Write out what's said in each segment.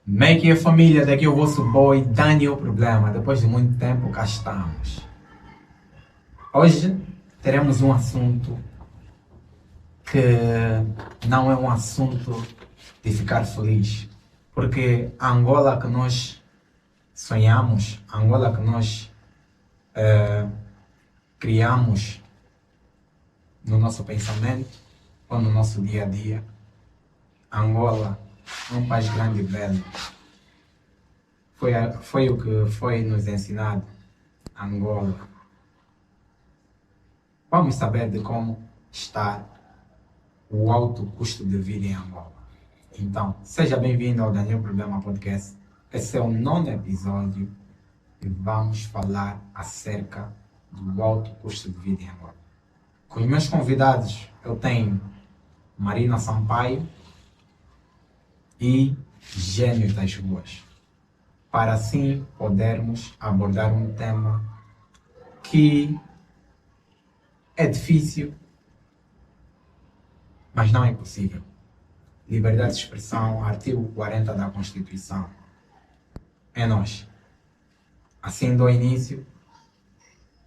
Como é que é, família? Daqui é o vosso boy Daniel Problema. Depois de muito tempo, cá estamos. Hoje teremos um assunto que não é um assunto de ficar feliz. Porque a Angola que nós sonhamos, a Angola que nós criamos no nosso pensamento ou no nosso dia a dia, Angola é um país grande e belo. Foi o que foi nos ensinado, Angola. Vamos saber de como está o alto custo de vida em Angola. Então, seja bem-vindo ao Daniel Problema Podcast. Esse é o 9º episódio e vamos falar acerca do alto custo de vida em Angola. Com os meus convidados, eu tenho Marina Sampaio e Gênios das Ruas, para assim podermos abordar um tema que é difícil, mas não é impossível. Liberdade de expressão, artigo 40 da Constituição. É nós. Assim dou início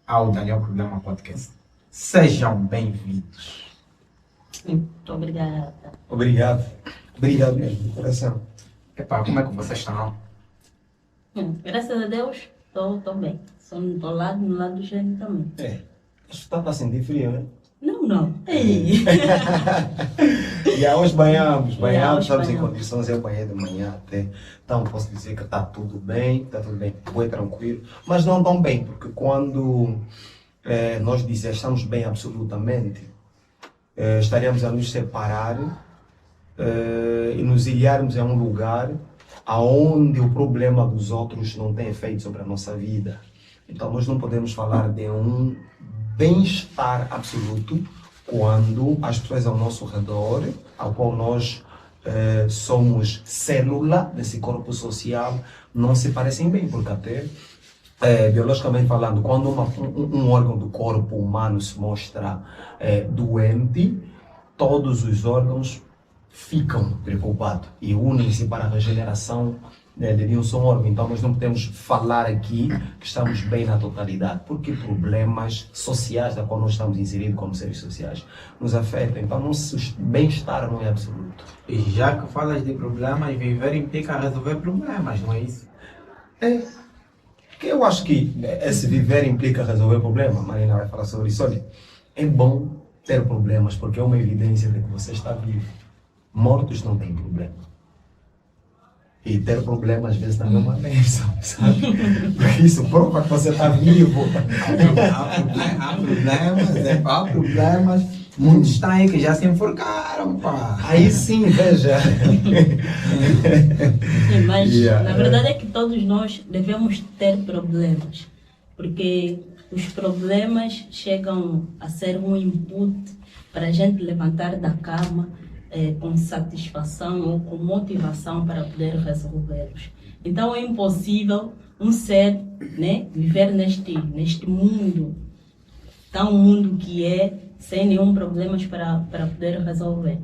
ao Daniel Problema Podcast. Sejam bem-vindos. Muito obrigada. Obrigado. Obrigado mesmo, de coração. Epá, como é que vocês estão? Graças a Deus, estou bem. Só no lado do gênio também. Isto está a sentir frio, né? Não. Ei. E hoje banhamos, hoje estamos em banhamos. condições, eu banhei de manhã até. Então posso dizer que está tudo bem, bem tranquilo. Mas não tão bem, porque quando nós dizemos estamos bem absolutamente, estaríamos a nos separar e nos ilharmos em um lugar aonde o problema dos outros não tem efeito sobre a nossa vida. Então nós não podemos falar de um bem-estar absoluto quando as pessoas ao nosso redor, ao qual nós somos célula desse corpo social, não se parecem bem, porque até biologicamente falando, quando um órgão do corpo humano se mostra doente, todos os órgãos ficam preocupados e unem-se para a regeneração de um só órgão. Então nós não podemos falar aqui que estamos bem na totalidade, porque problemas sociais da qual nós estamos inseridos como seres sociais nos afetam. Então nosso bem-estar não é absoluto. E já que falas de problemas, viver implica resolver problemas, não é isso? Que eu acho que esse viver implica resolver problema. Marina vai falar sobre isso. Olha, é bom ter problemas porque é uma evidência de que você está vivo. Mortos não têm problema. E ter problema às vezes também é uma bênção, sabe? Porque isso prova que você está vivo. Há problemas. Muitos estão aí que já se enforcaram, pá. Aí sim, veja. Sim, mas Yeah. na verdade é que todos nós devemos ter problemas, porque os problemas chegam a ser um input para a gente levantar da cama com satisfação ou com motivação para poder resolvê-los. Então é impossível um ser, né, viver neste mundo, tão mundo que é, sem nenhum problema para poder resolver.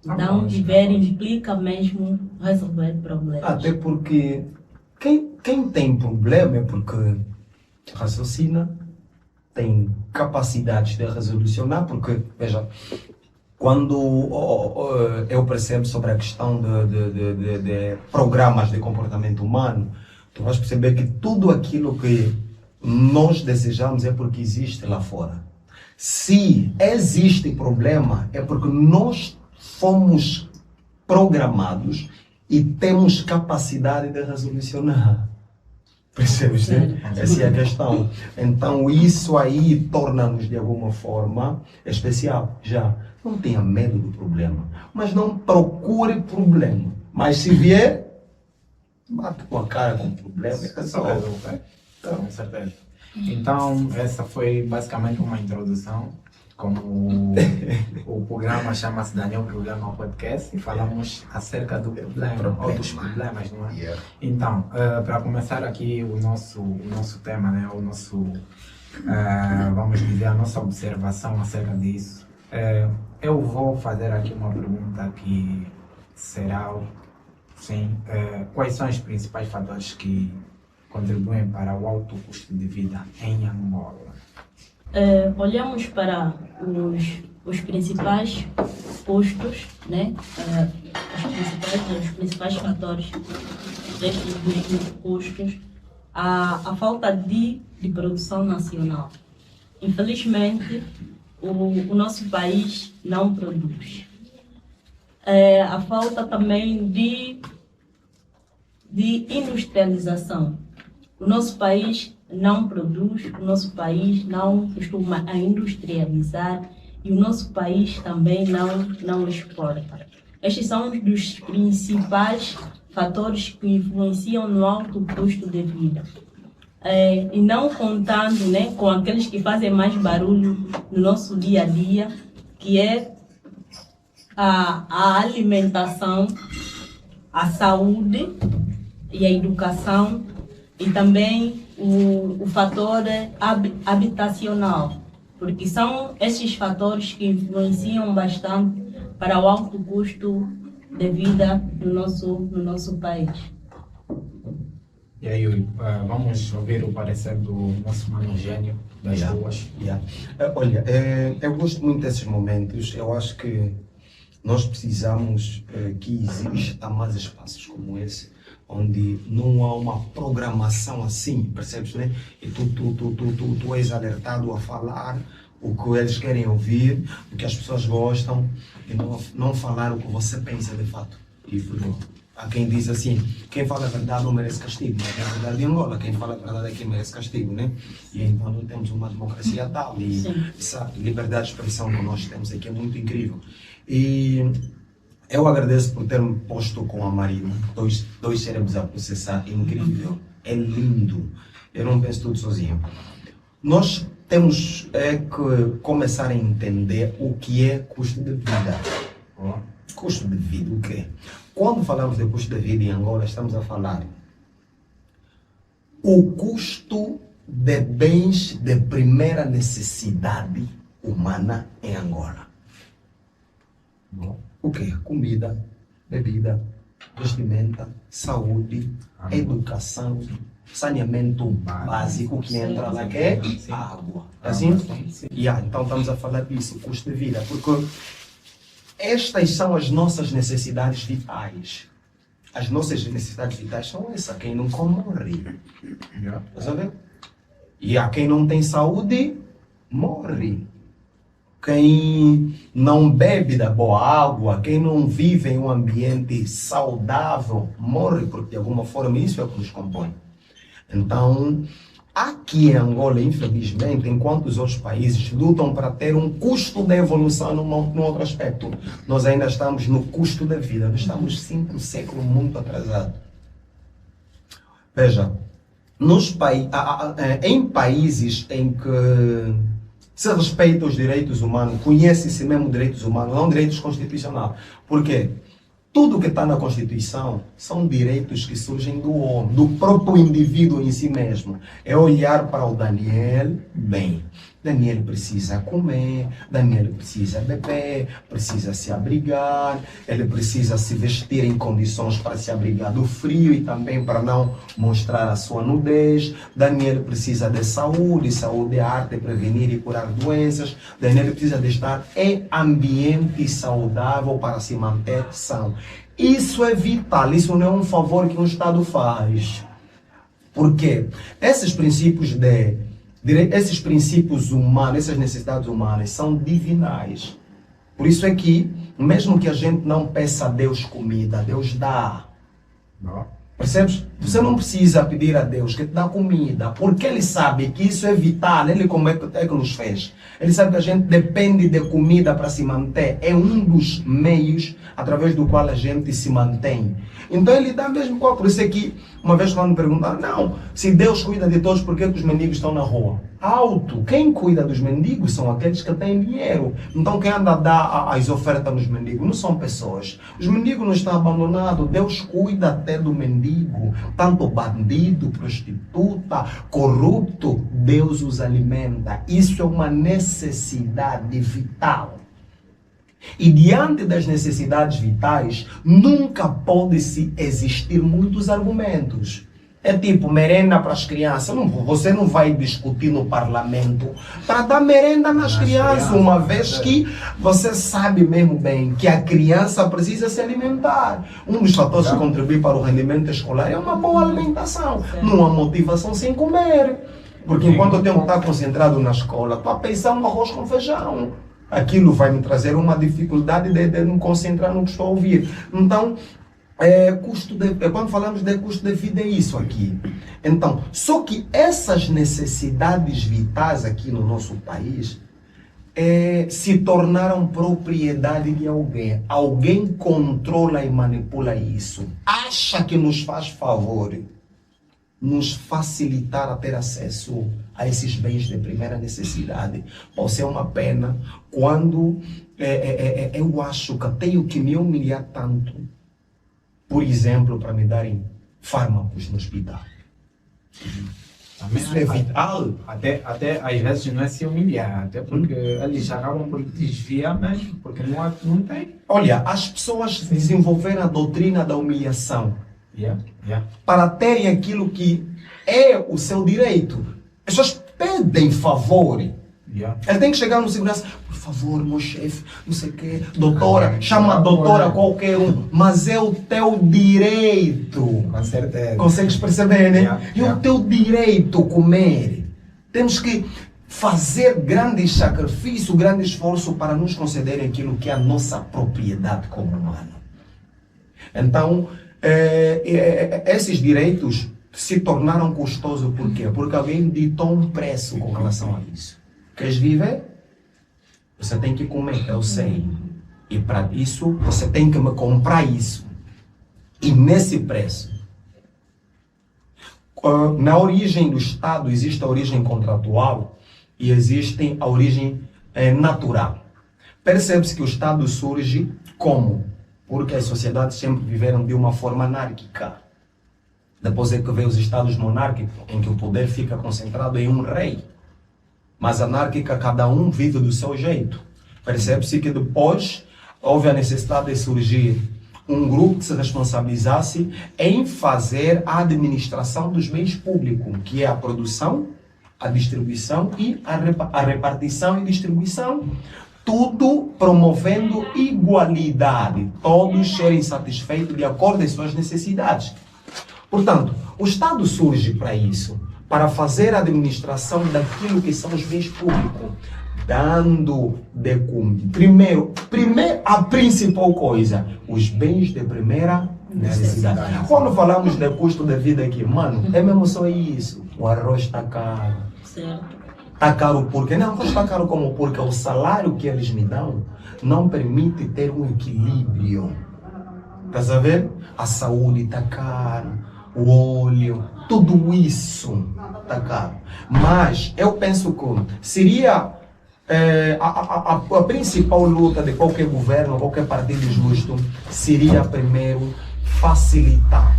Então viver implica mesmo resolver problemas. Até porque quem tem problema é porque raciocina, tem capacidades de resolucionar, porque, veja, quando eu percebo sobre a questão de programas de comportamento humano, tu vais perceber que tudo aquilo que nós desejamos é porque existe lá fora. Se existe problema, é porque nós fomos programados e temos capacidade de resolucionar. Percebes, né? Essa é a questão. Então isso aí torna-nos de alguma forma especial. Já não tenha medo do problema, mas não procure problema. Mas se vier, bate com a cara com o problema e resolve. Com certeza. Então, essa foi basicamente uma introdução. Como o programa chama-se Daniel Problema Podcast e falamos acerca do problema, ou dos problemas, não é? Yeah. Então, para começar aqui o nosso tema, né? O nosso, vamos dizer, a nossa observação acerca disso. Eu vou fazer aqui uma pergunta que será Sim. Quais são os principais fatores que contribuem para o alto custo de vida em Angola? Olhamos para os principais custos, né? Os principais fatores destes custos, a falta de produção nacional. Infelizmente, o nosso país não produz. A falta também de industrialização. O nosso país não produz, o nosso país não costuma a industrializar e o nosso país também não exporta. Estes são um dos principais fatores que influenciam no alto custo de vida. E não contando, né, com aqueles que fazem mais barulho no nosso dia a dia, que é a alimentação, a saúde e a educação, e também o fator habitacional, porque são esses fatores que influenciam bastante para o alto custo de vida no nosso país. E aí, vamos ouvir o parecer do nosso mano Gênio das ruas. Olha, eu gosto muito desses momentos. Eu acho que nós precisamos que exista mais espaços como esse, onde não há uma programação assim, percebes, né? E tu és alertado a falar o que eles querem ouvir, o que as pessoas gostam, e não falar o que você pensa de fato. E há quem diz assim, quem fala a verdade não merece castigo, mas na verdade em Angola, quem fala a verdade é quem merece castigo, né? E então nós temos uma democracia tal, e essa liberdade de expressão que nós temos aqui é muito incrível. E eu agradeço por ter-me posto com a Marina, dois cérebros a processar, é incrível, é lindo, eu não penso tudo sozinho. Nós temos que começar a entender o que é custo de vida. Custo de vida, o quê? Quando falamos de custo de vida em Angola, estamos a falar o custo de bens de primeira necessidade humana em Angola. O quê? Comida, bebida, vestimenta, saúde, educação, saneamento básico, que entra lá que é água. Assim? Então estamos a falar disso, custo de vida, porque estas são as nossas necessidades vitais. As nossas necessidades vitais são essas. Quem não come morre. Está vendo? E há quem não tem saúde, morre. Quem não bebe da boa água, quem não vive em um ambiente saudável, morre, porque de alguma forma isso é o que nos compõe. Então, aqui em Angola, infelizmente, enquanto os outros países lutam para ter um custo de evolução num outro aspecto, nós ainda estamos no custo da vida. Nós estamos 5 séculos muito atrasados. Veja, em países em que se respeita os direitos humanos, conhece-se mesmo direitos humanos, não direitos constitucionais. Por quê? Tudo que está na Constituição são direitos que surgem do homem, do próprio indivíduo em si mesmo. É olhar para o Daniel bem. Daniel precisa comer, Daniel precisa beber, precisa se abrigar, ele precisa se vestir em condições para se abrigar do frio e também para não mostrar a sua nudez. Daniel precisa de saúde, saúde é arte de prevenir e curar doenças. Daniel precisa de estar em ambiente saudável para se manter são. Isso é vital, isso não é um favor que um Estado faz. Por quê? Esses princípios humanos, essas necessidades humanas são divinais. Por isso é que, mesmo que a gente não peça a Deus comida, Deus dá. Percebes? Você não precisa pedir a Deus que te dá comida, porque Ele sabe que isso é vital. Ele como é que nos fez? Ele sabe que a gente depende de comida para se manter. É um dos meios através do qual a gente se mantém. Então Ele dá mesmo qual. Por isso é que, uma vez quando me perguntaram, não, se Deus cuida de todos, por que os mendigos estão na rua? Alto, quem cuida dos mendigos são aqueles que têm dinheiro. Então quem anda a dar as ofertas nos mendigos não são pessoas. Os mendigos não estão abandonados. Deus cuida até do mendigo. Tanto bandido, prostituta, corrupto, Deus os alimenta. Isso é uma necessidade vital. E diante das necessidades vitais, nunca pode-se existir muitos argumentos. É tipo merenda para as crianças. Você não vai discutir no parlamento para dar merenda nas crianças, uma vez que você sabe mesmo bem que a criança precisa se alimentar. Um dos fatores que contribui para o rendimento escolar é uma boa alimentação, não há motivação sem comer. Porque enquanto eu tenho que estar concentrado na escola, estou a pensar no arroz com feijão. Aquilo vai me trazer uma dificuldade de me concentrar no que estou a ouvir. Então, quando falamos de custo de vida é isso aqui. Então, só que essas necessidades vitais aqui no nosso país se tornaram propriedade de alguém. Alguém controla e manipula isso. Acha que nos faz favor, nos facilitar a ter acesso a esses bens de primeira necessidade. Pode ser uma pena quando eu acho que tenho que me humilhar tanto, por exemplo, para me darem fármacos no hospital. Isso é vital. Até às vezes não é se humilhar, até porque eles acabam por desviar mesmo, porque não tem. Olha, as pessoas desenvolveram a doutrina da humilhação Yeah. para terem aquilo que é o seu direito. As pessoas pedem favor. Ele tem que chegar no segurança, por favor, meu chefe, não sei o quê, doutora, chama a doutora qualquer um, mas é o teu direito. Com certeza. Consegues perceber, né? É Yeah. o teu direito comer. Temos que fazer grande sacrifício, grande esforço para nos concederem aquilo que é a nossa propriedade como humano. Então, esses direitos se tornaram custosos por quê? Porque alguém ditou um preço com relação a isso. Queres viver? Você tem que comer, eu sei. E para isso, você tem que me comprar isso. E nesse preço. Na origem do Estado existe a origem contratual e existe a origem natural. Percebe-se que o Estado surge como? Porque as sociedades sempre viveram de uma forma anárquica. Depois é que veio os Estados monárquicos, em que o poder fica concentrado em um rei. Mas anárquica, cada um vive do seu jeito. Percebe-se que depois houve a necessidade de surgir um grupo que se responsabilizasse em fazer a administração dos bens públicos, que é a produção, a distribuição e a repartição e distribuição. Tudo promovendo igualdade, todos serem satisfeitos de acordo com as suas necessidades. Portanto, o Estado surge para isso, para fazer a administração daquilo que são os bens públicos, dando de comer. Primeiro, a principal coisa, os bens de primeira necessidade. Quando falamos de custo de vida aqui, mano, é mesmo só isso. O arroz está caro. Certo. Está caro porque não está caro como porque o salário que eles me dão não permite ter um equilíbrio. Estás a ver? A saúde está cara, o óleo, tudo isso está caro. Mas eu penso que seria a principal luta de qualquer governo, qualquer partido justo, seria primeiro facilitar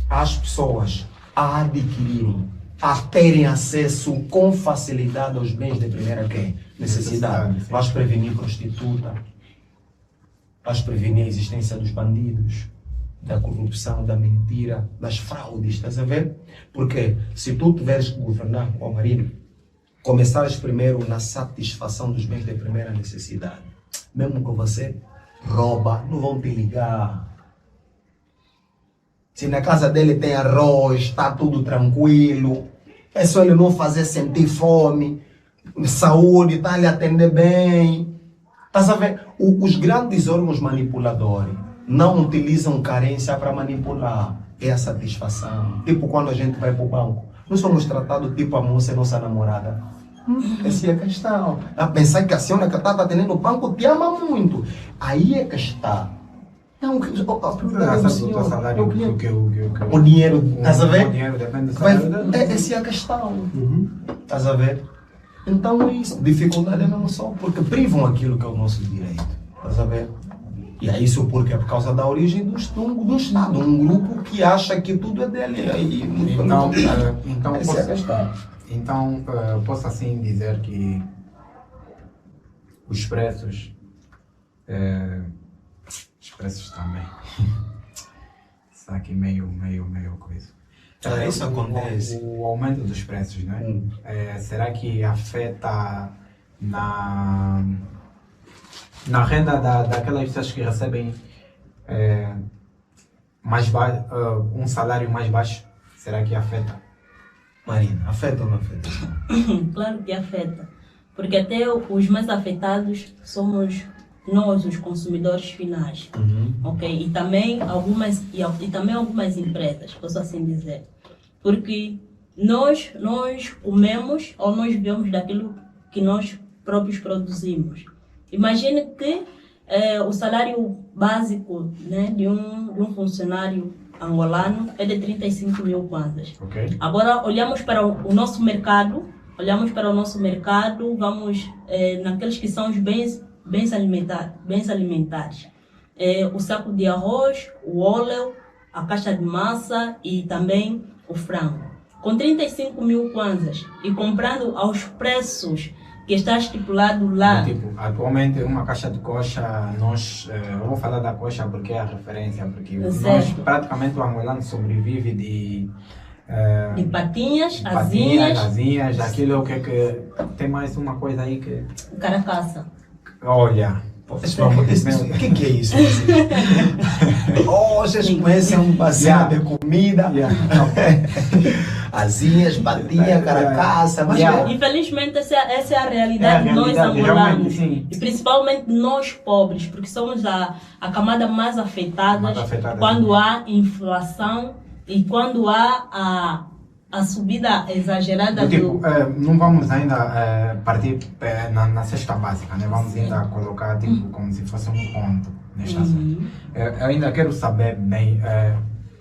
as pessoas a adquirirem, a terem acesso com facilidade aos bens de primeira necessidade. Vais prevenir prostituta, vais prevenir a existência dos bandidos, da corrupção, da mentira, das fraudes, estás a ver? Porque se tu tiveres que governar, ó marido, começares primeiro na satisfação dos bens de primeira necessidade, mesmo que você rouba, não vão te ligar. Se na casa dele tem arroz, está tudo tranquilo, é só ele não fazer sentir fome, saúde, está lhe atender bem. Estás a ver? Os grandes órgãos manipuladores não utilizam carência para manipular. É a satisfação. Tipo quando a gente vai para o banco, nós somos tratados tipo a moça é nossa namorada. Essa é a questão. A pensar que a senhora que está atendendo o banco te ama muito. Aí é que está. Não, o dinheiro, estás a ver? O dinheiro depende do salário. Essa é a questão. Estás a ver? Então é isso. Dificuldade é mesmo só porque privam aquilo que é o nosso direito. Estás a ver? E é isso porque é por causa da origem do Estado. Um grupo que acha que tudo é dele. Então essa é a questão. Posso assim dizer que os preços Os preços também. Isso aqui meio coisa. Isso acontece. O aumento dos preços, não é? Será que afeta na renda daquelas pessoas que recebem um salário mais baixo? Será que afeta? Marina, afeta ou não afeta? Claro que afeta, porque até os mais afetados somos nós, os consumidores finais, ok? E também algumas empresas, posso assim dizer, porque nós comemos ou nós vivemos daquilo que nós próprios produzimos. Imagine que o salário básico, né, de um funcionário angolano é de 35 mil kwanzas. Okay. Agora olhamos para o nosso mercado, vamos naqueles que são os bens alimentares. O saco de arroz, o óleo, a caixa de massa e também o frango. Com 35 mil kwanzas e comprando aos preços que está estipulado lá. Tipo, atualmente uma caixa de coxa, eu vou falar da coxa porque é a referência, porque nós praticamente o angolano sobrevive de patinhas, asinhas, aquilo que tem mais uma coisa aí que... Caracaça. Olha... O que é isso? Vocês conhecem um baseado de comida, asinhas, patinha, caracaça, mas infelizmente essa é a realidade de nós angolanos e principalmente nós pobres, porque somos a camada mais afetada quando há inflação e quando há a subida exagerada tipo, não vamos ainda partir na cesta básica, né? Vamos ainda colocar tipo, como se fosse um ponto neste assunto. Eu ainda quero saber bem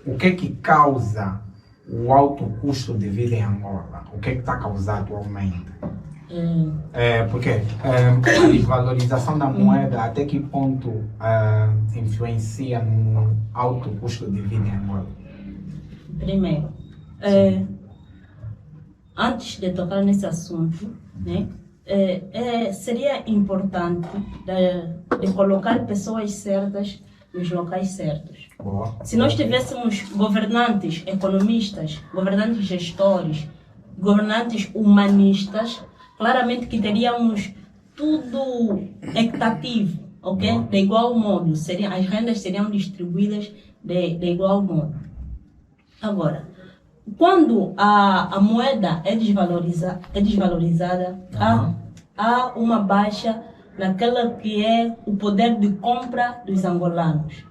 o que causa o alto custo de vida em Angola. O que está causando atualmente? Porque a desvalorização da moeda, até que ponto influencia no alto custo de vida em Angola? Primeiro, antes de tocar nesse assunto, né, seria importante de colocar pessoas certas nos locais certos. Boa. Se nós tivéssemos governantes economistas, governantes gestores, governantes humanistas, claramente que teríamos tudo equitativo, ok? De igual modo, as rendas seriam distribuídas de igual modo. Agora, quando a moeda é desvalorizada, há uma baixa naquela que é o poder de compra dos angolanos.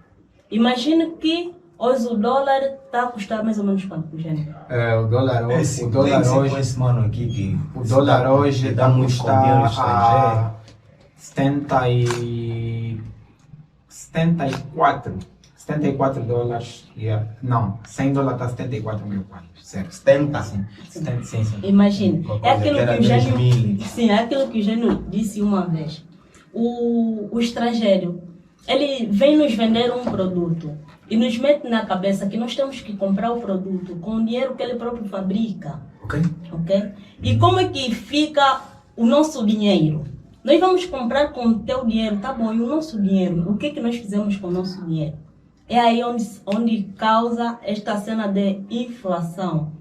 Imagine que hoje o dólar está a custar mais ou menos quanto, gente? O dólar hoje dá muito com dinheiro estrangeiro. 74 dólares, não, 100 dólares está 74 mil kwanzas, certo? 70? Sim. Imagine, é aquilo que o Gênio disse uma vez. O estrangeiro, ele vem nos vender um produto e nos mete na cabeça que nós temos que comprar o produto com o dinheiro que ele próprio fabrica. Ok. E como é que fica o nosso dinheiro? Nós vamos comprar com o teu dinheiro, tá bom, e o nosso dinheiro? O que nós fizemos com o nosso dinheiro? É aí onde causa esta cena de inflação,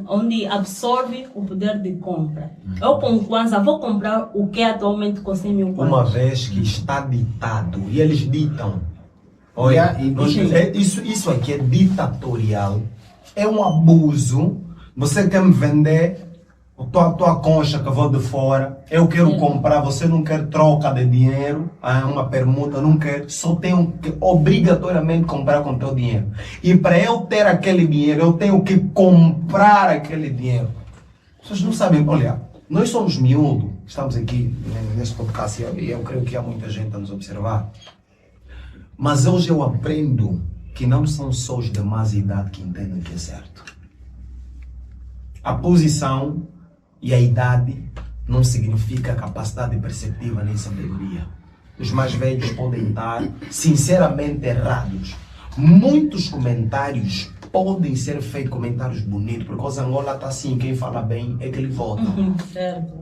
onde absorve o poder de compra. Eu com Kwanza vou comprar o que atualmente com 100 mil kwanzas. Uma vez que está ditado, e eles ditam, isso aqui é ditatorial, é um abuso. Você quer me vender a tua concha que eu vou de fora, eu quero comprar, você não quer troca de dinheiro, uma permuta, não quer, só tenho que obrigatoriamente comprar com teu dinheiro. E para eu ter aquele dinheiro, eu tenho que comprar aquele dinheiro. Vocês não sabem, olha, nós somos miúdos, estamos aqui neste podcast e eu creio que há muita gente a nos observar. Mas hoje eu aprendo que não são só os de mais idade que entendem que é certo. A posição e a idade não significa capacidade perceptiva nem sabedoria. Os mais velhos podem estar sinceramente errados. Muitos comentários podem ser feitos, comentários bonitos, porque o Angola está assim, quem fala bem é que ele vota. Certo.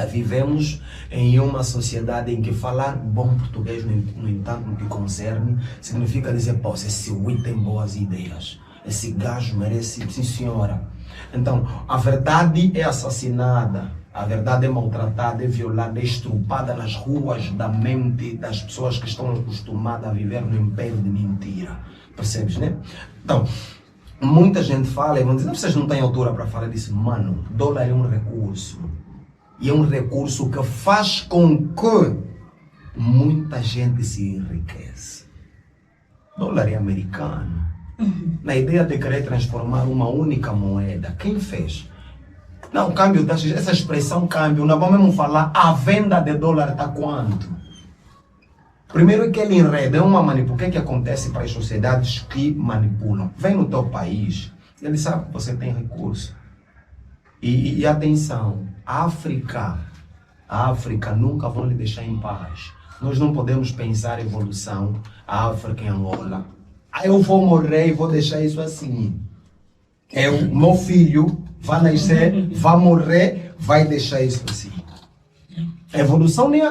Vivemos em uma sociedade em que falar bom português, no entanto, no que concerne, significa dizer, pô, esse Ui tem boas ideias, esse gajo merece, sim senhora. Então, a verdade é assassinada, a verdade é maltratada, é violada, é estrupada nas ruas da mente das pessoas que estão acostumadas a viver no império de mentira. Percebes, né? Então, muita gente fala e vão dizer, vocês não têm altura para falar disso. Mano, dólar é um recurso. E é um recurso que faz com que muita gente se enriquece. Dólar é americano. Na ideia de querer transformar uma única moeda, quem fez? Não, câmbio, essa expressão câmbio, nós vamos mesmo falar, a venda de dólar está quanto? Primeiro é que ele enreda, é uma manipulação. O que é que acontece para as sociedades que manipulam? Vem no teu país, ele sabe que você tem recurso. E atenção, a África nunca vão lhe deixar em paz. Nós não podemos pensar evolução, a África em Angola. Eu vou morrer e vou deixar isso assim. Meu filho vai nascer, vai morrer, vai deixar isso assim. A evolução nem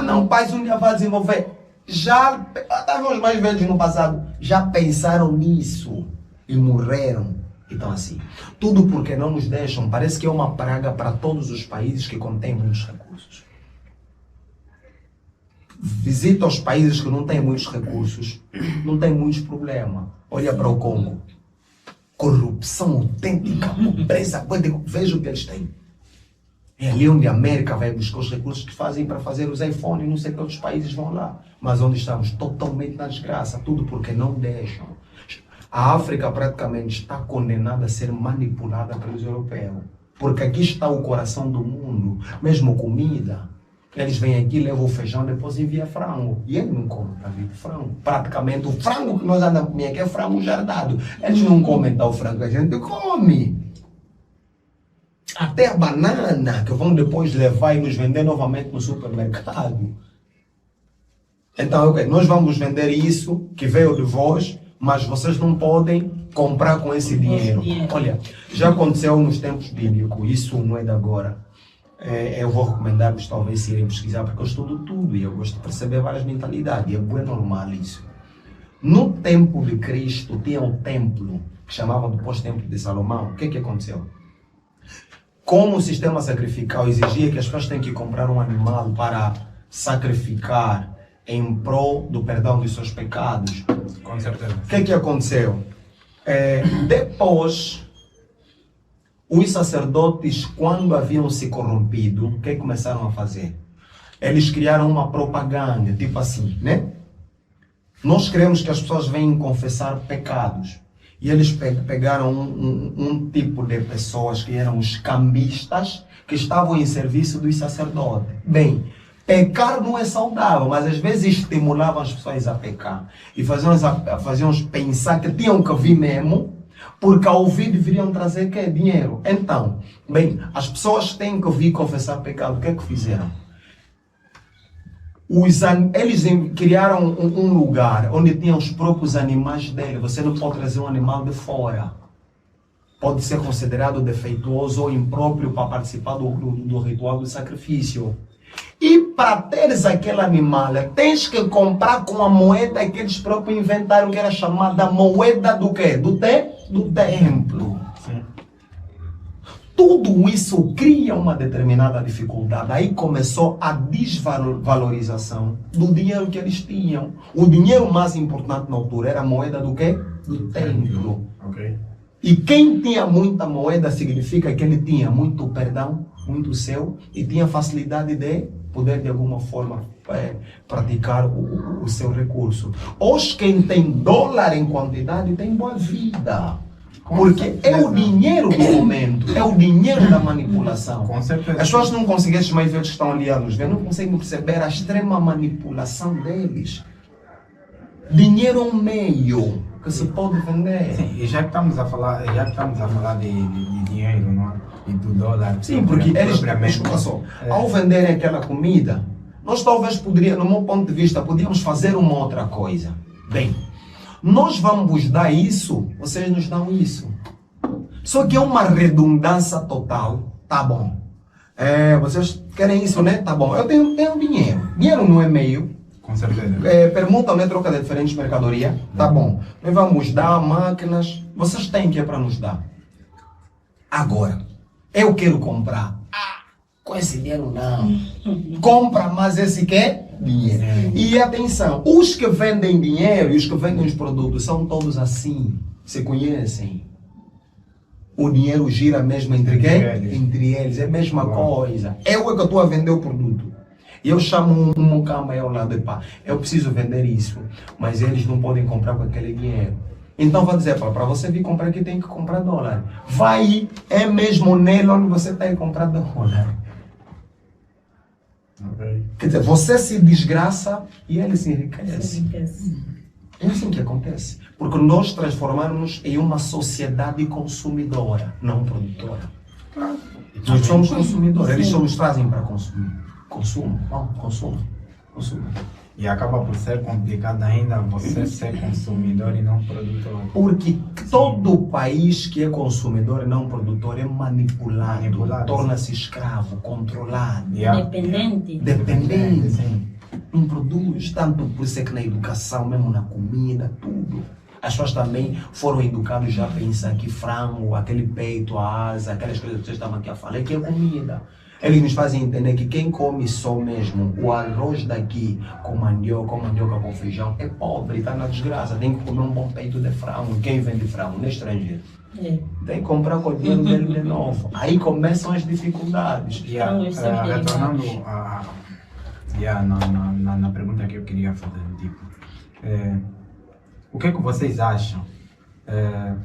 não, pais um dia vai desenvolver. Já, estavam os mais velhos no passado, já pensaram nisso e morreram. Então assim, tudo porque não nos deixam, parece que é uma praga para todos os países que contêm muitos recursos. Visita os países que não têm muitos recursos, não tem muitos problemas. Olha para o Congo. Corrupção autêntica, pobreza, veja o que eles têm. É ali onde a América vai buscar os recursos que fazem para fazer os iPhones, não sei que outros países vão lá. Mas onde estamos? Totalmente na desgraça, tudo porque não deixam. A África praticamente está condenada a ser manipulada pelos europeus. Porque aqui está o coração do mundo, mesmo comida. Eles vêm aqui, levam o feijão, depois envia frango. E ele não come para vir frango. Praticamente o frango que nós andamos comendo aqui é frango jardado. Eles não comem tal frango que a gente come. Até a banana, que vão depois levar e nos vender novamente no supermercado. Então, nós vamos vender isso que veio de vós, mas vocês não podem comprar com esse dinheiro. Olha, já aconteceu nos tempos bíblicos, isso não é de agora. Eu vou recomendar-vos talvez se irem pesquisar, porque eu estudo tudo e eu gosto de perceber várias mentalidades, e é bem normal isso. No tempo de Cristo tinha um templo, que chamavam depois Templo de Salomão. O que é que aconteceu? Como o sistema sacrificial exigia que as pessoas têm que comprar um animal para sacrificar em prol do perdão dos seus pecados. Com certeza. O que é que aconteceu? Depois, os sacerdotes, quando haviam se corrompido, o que começaram a fazer? Eles criaram uma propaganda, tipo assim, né? Nós queremos que as pessoas venham confessar pecados. E eles pegaram um tipo de pessoas que eram os cambistas, que estavam em serviço dos sacerdotes. Bem, pecar não é saudável, mas às vezes estimulavam as pessoas a pecar. E faziam-os pensar que tinham que vir mesmo, porque ao vir deveriam trazer que? Dinheiro. Então, bem, as pessoas têm que vir confessar pecado. O que é que fizeram? Eles criaram um lugar onde tinham os próprios animais dele. Você não pode trazer um animal de fora. Pode ser considerado defeituoso ou impróprio para participar do ritual do sacrifício. E para teres aquele animal, tens que comprar com a moeda que eles próprios inventaram, que era chamada moeda do quê? Do templo. Sim. Tudo isso cria uma determinada dificuldade. Aí começou a desvalorização do dinheiro que eles tinham. O dinheiro mais importante na altura era a moeda do quê? Do templo. Ok. E quem tinha muita moeda significa que ele tinha muito perdão, muito céu, e tinha facilidade de poder de alguma forma praticar o seu recurso. Hoje quem tem dólar em quantidade tem boa vida. Porque é o dinheiro do momento, é o dinheiro da manipulação. Com certeza. As pessoas não conseguem, esses mais velhos que estão ali a nos ver, não conseguem perceber a extrema manipulação deles. Dinheiro é um meio que se pode vender. Sim, e já que estamos a falar de dinheiro, não é? E do dólar. Sim, porque eles, desculpa só, ao venderem aquela comida, nós talvez poderíamos, no meu ponto de vista, podíamos fazer uma outra coisa. Bem, nós vamos vos dar isso, vocês nos dão isso. Só que é uma redundância total, tá bom. Vocês querem isso, né? Tá bom, eu tenho dinheiro. Dinheiro não é meio. Com certeza. Permuta, né? Troca de diferentes mercadorias. Tá bom. Nós vamos dar máquinas. Vocês têm que é para nos dar. Agora, eu quero comprar. Com esse dinheiro não. Compra, mas esse quer dinheiro. E atenção, os que vendem dinheiro e os que vendem os produtos são todos assim. Se conhecem. O dinheiro gira mesmo entre quem? Entre eles. É a mesma coisa. Eu é que estou a vender o produto. E eu chamo um mucama ao lado de pá. Eu preciso vender isso. Mas eles não podem comprar com aquele dinheiro. Então vai dizer, para você vir comprar aqui tem que comprar dólar. Vai, é mesmo nele onde você está a comprar dólar. Okay. Quer dizer, você se desgraça e ele se enriquece. É assim que acontece. Porque nós transformamos em uma sociedade consumidora, não produtora. Nós somos consumidores, eles só nos trazem para consumir. Consumo, consumo. E acaba por ser complicado ainda você ser consumidor e não produtor. Porque todo país que é consumidor e não produtor é manipulado. Torna-se escravo, controlado. Dependente. Sim. Não produz, tanto por isso é que na educação, mesmo na comida, tudo. As pessoas também foram educadas já a pensar que frango, aquele peito, a asa, aquelas coisas que vocês estavam aqui a falar, que é comida. Eles nos fazem entender que quem come só mesmo o arroz daqui com mandioca com feijão é pobre, está na desgraça. Tem que comer um bom peito de frango. Quem vende frango? No estrangeiro. Tem que comprar com o dinheiro dele de novo. Aí começam as dificuldades. Retornando na pergunta que eu queria fazer, tipo, o que é que vocês acham?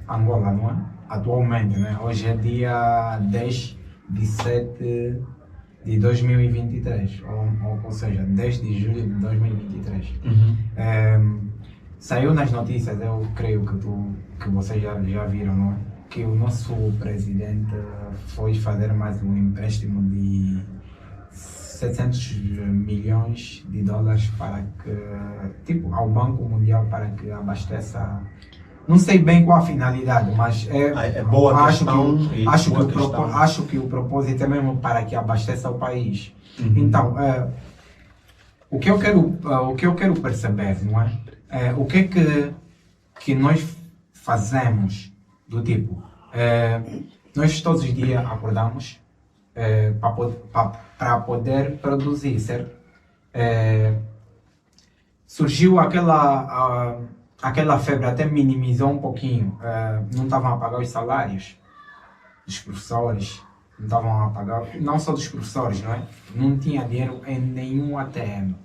Angola, não é? Atualmente, né? Hoje é dia 10 de 7 de 2023, ou seja, 10 de julho de 2023. Saiu nas notícias, eu creio que vocês já viram, não é? Que o nosso presidente foi fazer mais um empréstimo de 700 milhões de dólares para que, tipo, ao Banco Mundial para que abasteça. Não sei bem qual a finalidade, mas é boa questão. Acho que o propósito é mesmo para que abasteça o país. Então, o que eu quero perceber, não é? O que é que nós fazemos do tipo, nós todos os dias acordamos para poder produzir, certo? Surgiu aquela febre, até minimizou um pouquinho, não estavam a pagar os salários dos professores, não estavam a pagar, não só dos professores, não é? Não tinha dinheiro em nenhum ATM.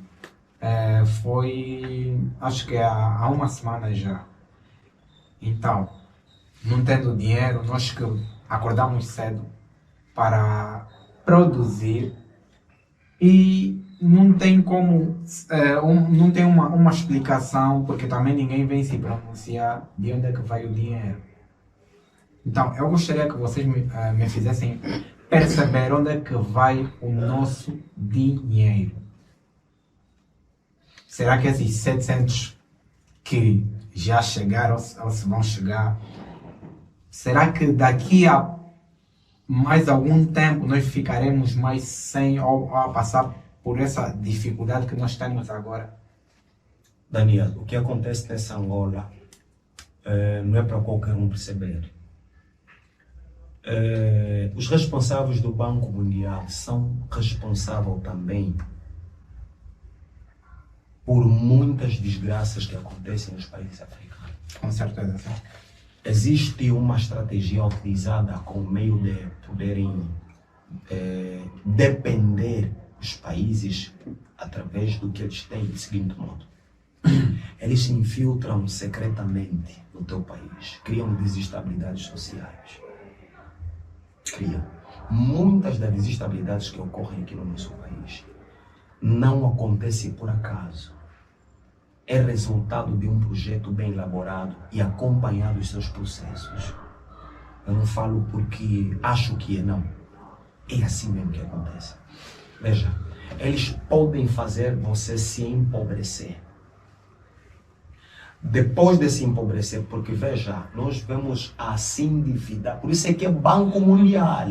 Foi, acho que há uma semana já. Então, não tendo dinheiro, nós que acordamos cedo para produzir e não tem como, não tem uma explicação, porque também ninguém vem se pronunciar de onde é que vai o dinheiro. Então, eu gostaria que vocês me fizessem perceber onde é que vai o nosso dinheiro. Será que esses 700 que já chegaram ou se vão chegar, será que daqui a mais algum tempo nós ficaremos mais sem ou a passar por essa dificuldade que nós temos agora? Daniel, o que acontece nessa Angola não é para qualquer um perceber. Os responsáveis do Banco Mundial são responsáveis também por muitas desgraças que acontecem nos países africanos. Com certeza, sim. Existe uma estratégia utilizada com o meio de poderem depender os países através do que eles têm, do seguinte modo. Eles se infiltram secretamente no teu país, criam desestabilidades sociais. Muitas das desestabilidades que ocorrem aqui no nosso país não acontecem por acaso. É resultado de um projeto bem elaborado e acompanhado os seus processos. Eu não falo porque acho que é, não. É assim mesmo que acontece. Veja, eles podem fazer você se empobrecer. depois de se empobrecer, porque veja, nós vemos a se endividar, por isso é que é Banco Mundial,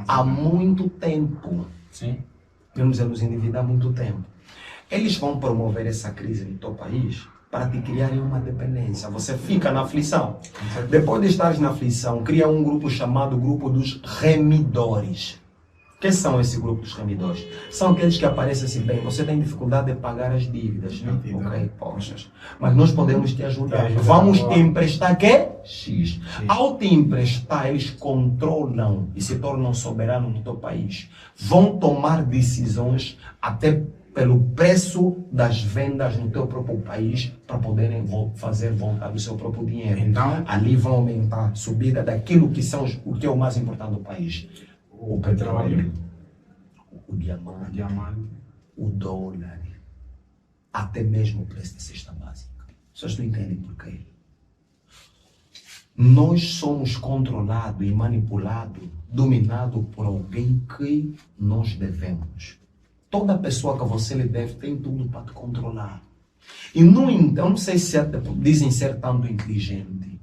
há muito tempo. Sim. Vemos nos endividar há muito tempo. Eles vão promover essa crise no teu país para te criarem uma dependência. Você fica na aflição. Depois de estares na aflição, cria um grupo chamado Grupo dos Remidores. Quem são esse grupo dos remidores? São aqueles que aparecem assim, bem, você tem dificuldade de pagar as dívidas, né? Ok, poxa, mas nós podemos te ajudar. Vamos te emprestar quê? X. Ao te emprestar, eles controlam e se tornam soberanos no teu país. Vão tomar decisões até pelo preço das vendas no teu próprio país para poderem fazer voltar o seu próprio dinheiro. Então, ali vão aumentar a subida daquilo que são o que é o mais importante do país. o petróleo, o diamante, o dólar, até mesmo o preço da cesta básica. Vocês não entendem porquê? Nós somos controlados e manipulados, dominados por alguém que nós devemos. Toda pessoa que você lhe deve tem tudo para te controlar. E no entanto, não sei se dizem ser tanto inteligente.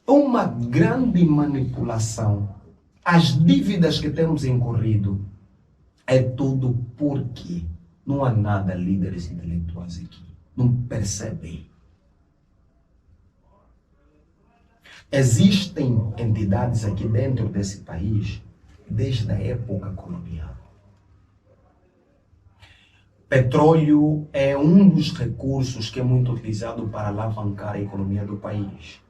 Uma grande manipulação. As dívidas que temos incorrido é tudo porque não há nada líderes intelectuais aqui. Não percebem. Existem entidades aqui dentro desse país desde a época colonial. Petróleo é um dos recursos que é muito utilizado para alavancar a economia do país.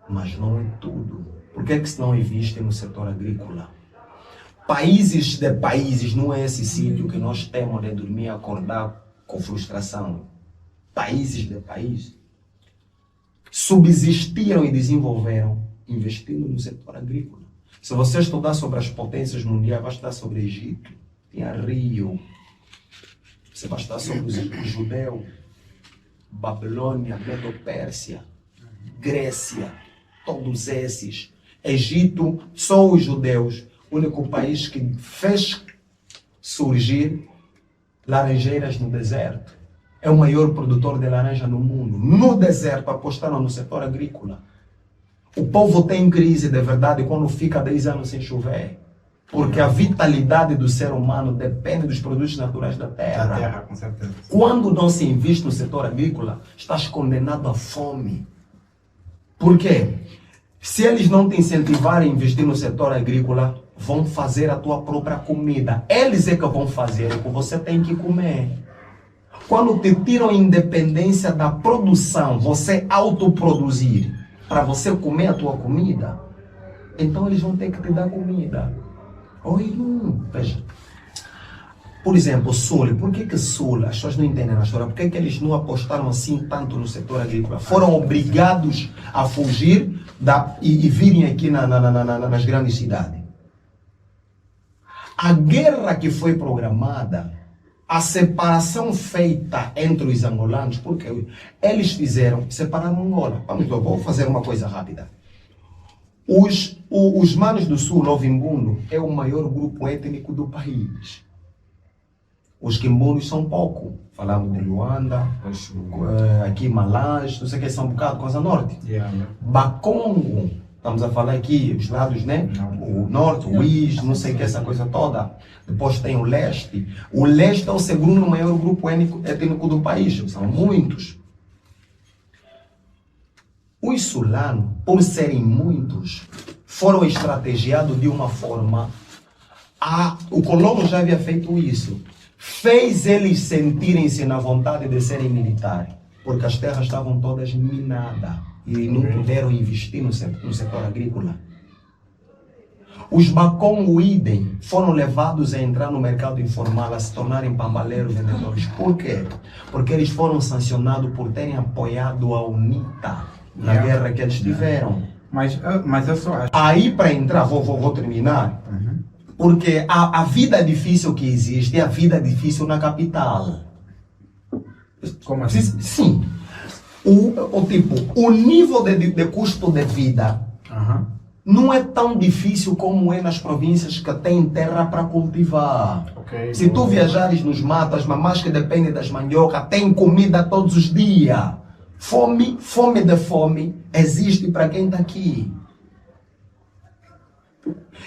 Mas não é tudo. Por que é que se não investe no setor agrícola? Países de países, não é esse sítio que nós temos de dormir e acordar com frustração. Países de países subsistiram e desenvolveram investindo no setor agrícola. Se você estudar sobre as potências mundiais, vai estudar sobre Egito, tinha Rio, você vai estudar sobre os judeus, Babilônia, Medo-Pérsia, Grécia, todos esses. Egito, só os judeus, o único país que fez surgir laranjeiras no deserto. É o maior produtor de laranja no mundo. No deserto, apostaram no setor agrícola. O povo tem crise de verdade quando fica 10 anos sem chover. Porque a vitalidade do ser humano depende dos produtos naturais da terra. Da terra, com certeza. Quando não se investe no setor agrícola, estás condenado à fome. Por quê? Se eles não te incentivarem a investir no setor agrícola, vão fazer a tua própria comida. Eles é que vão fazer o que você tem que comer. Quando te tiram a independência da produção, você autoproduzir, para você comer a tua comida, então eles vão ter que te dar comida. Oi, veja. Por exemplo, Sul. Por que Sul? As pessoas não entendem a história. Por que eles não apostaram assim tanto no setor agrícola? Foram obrigados a fugir e virem aqui nas grandes cidades. A guerra que foi programada, a separação feita entre os angolanos, porque eles separaram Angola. Vou fazer uma coisa rápida. Os manos do Sul, o Vimbundo, é o maior grupo étnico do país. Os quimbundos são pouco. Falamos de Luanda, aqui Malás, não sei o que, são um bocado coisa norte. Bakongo, estamos a falar aqui, os lados, né? O norte, o Is, não sei o que, essa coisa toda. Depois tem o leste. O leste é o segundo maior grupo étnico do país, são muitos. Os sulanos, por serem muitos, foram estrategiados de uma forma. O colono já havia feito isso. Fez eles sentirem-se na vontade de serem militares, porque as terras estavam todas minadas e não puderam investir no setor agrícola. Os Bakongo idem foram levados a entrar no mercado informal, a se tornarem pambaleiros vendedores. Por quê? Porque eles foram sancionados por terem apoiado a UNITA na guerra que eles tiveram. Mas eu só acho. Aí para entrar, vou terminar. Porque a vida difícil que existe é a vida difícil na capital. Como assim? Sim. O nível de custo de vida não é tão difícil como é nas províncias que têm terra para cultivar. Se tu viajares nos matos, as mamás que dependem das mandioca têm comida todos os dias. Fome de fome existe para quem está aqui.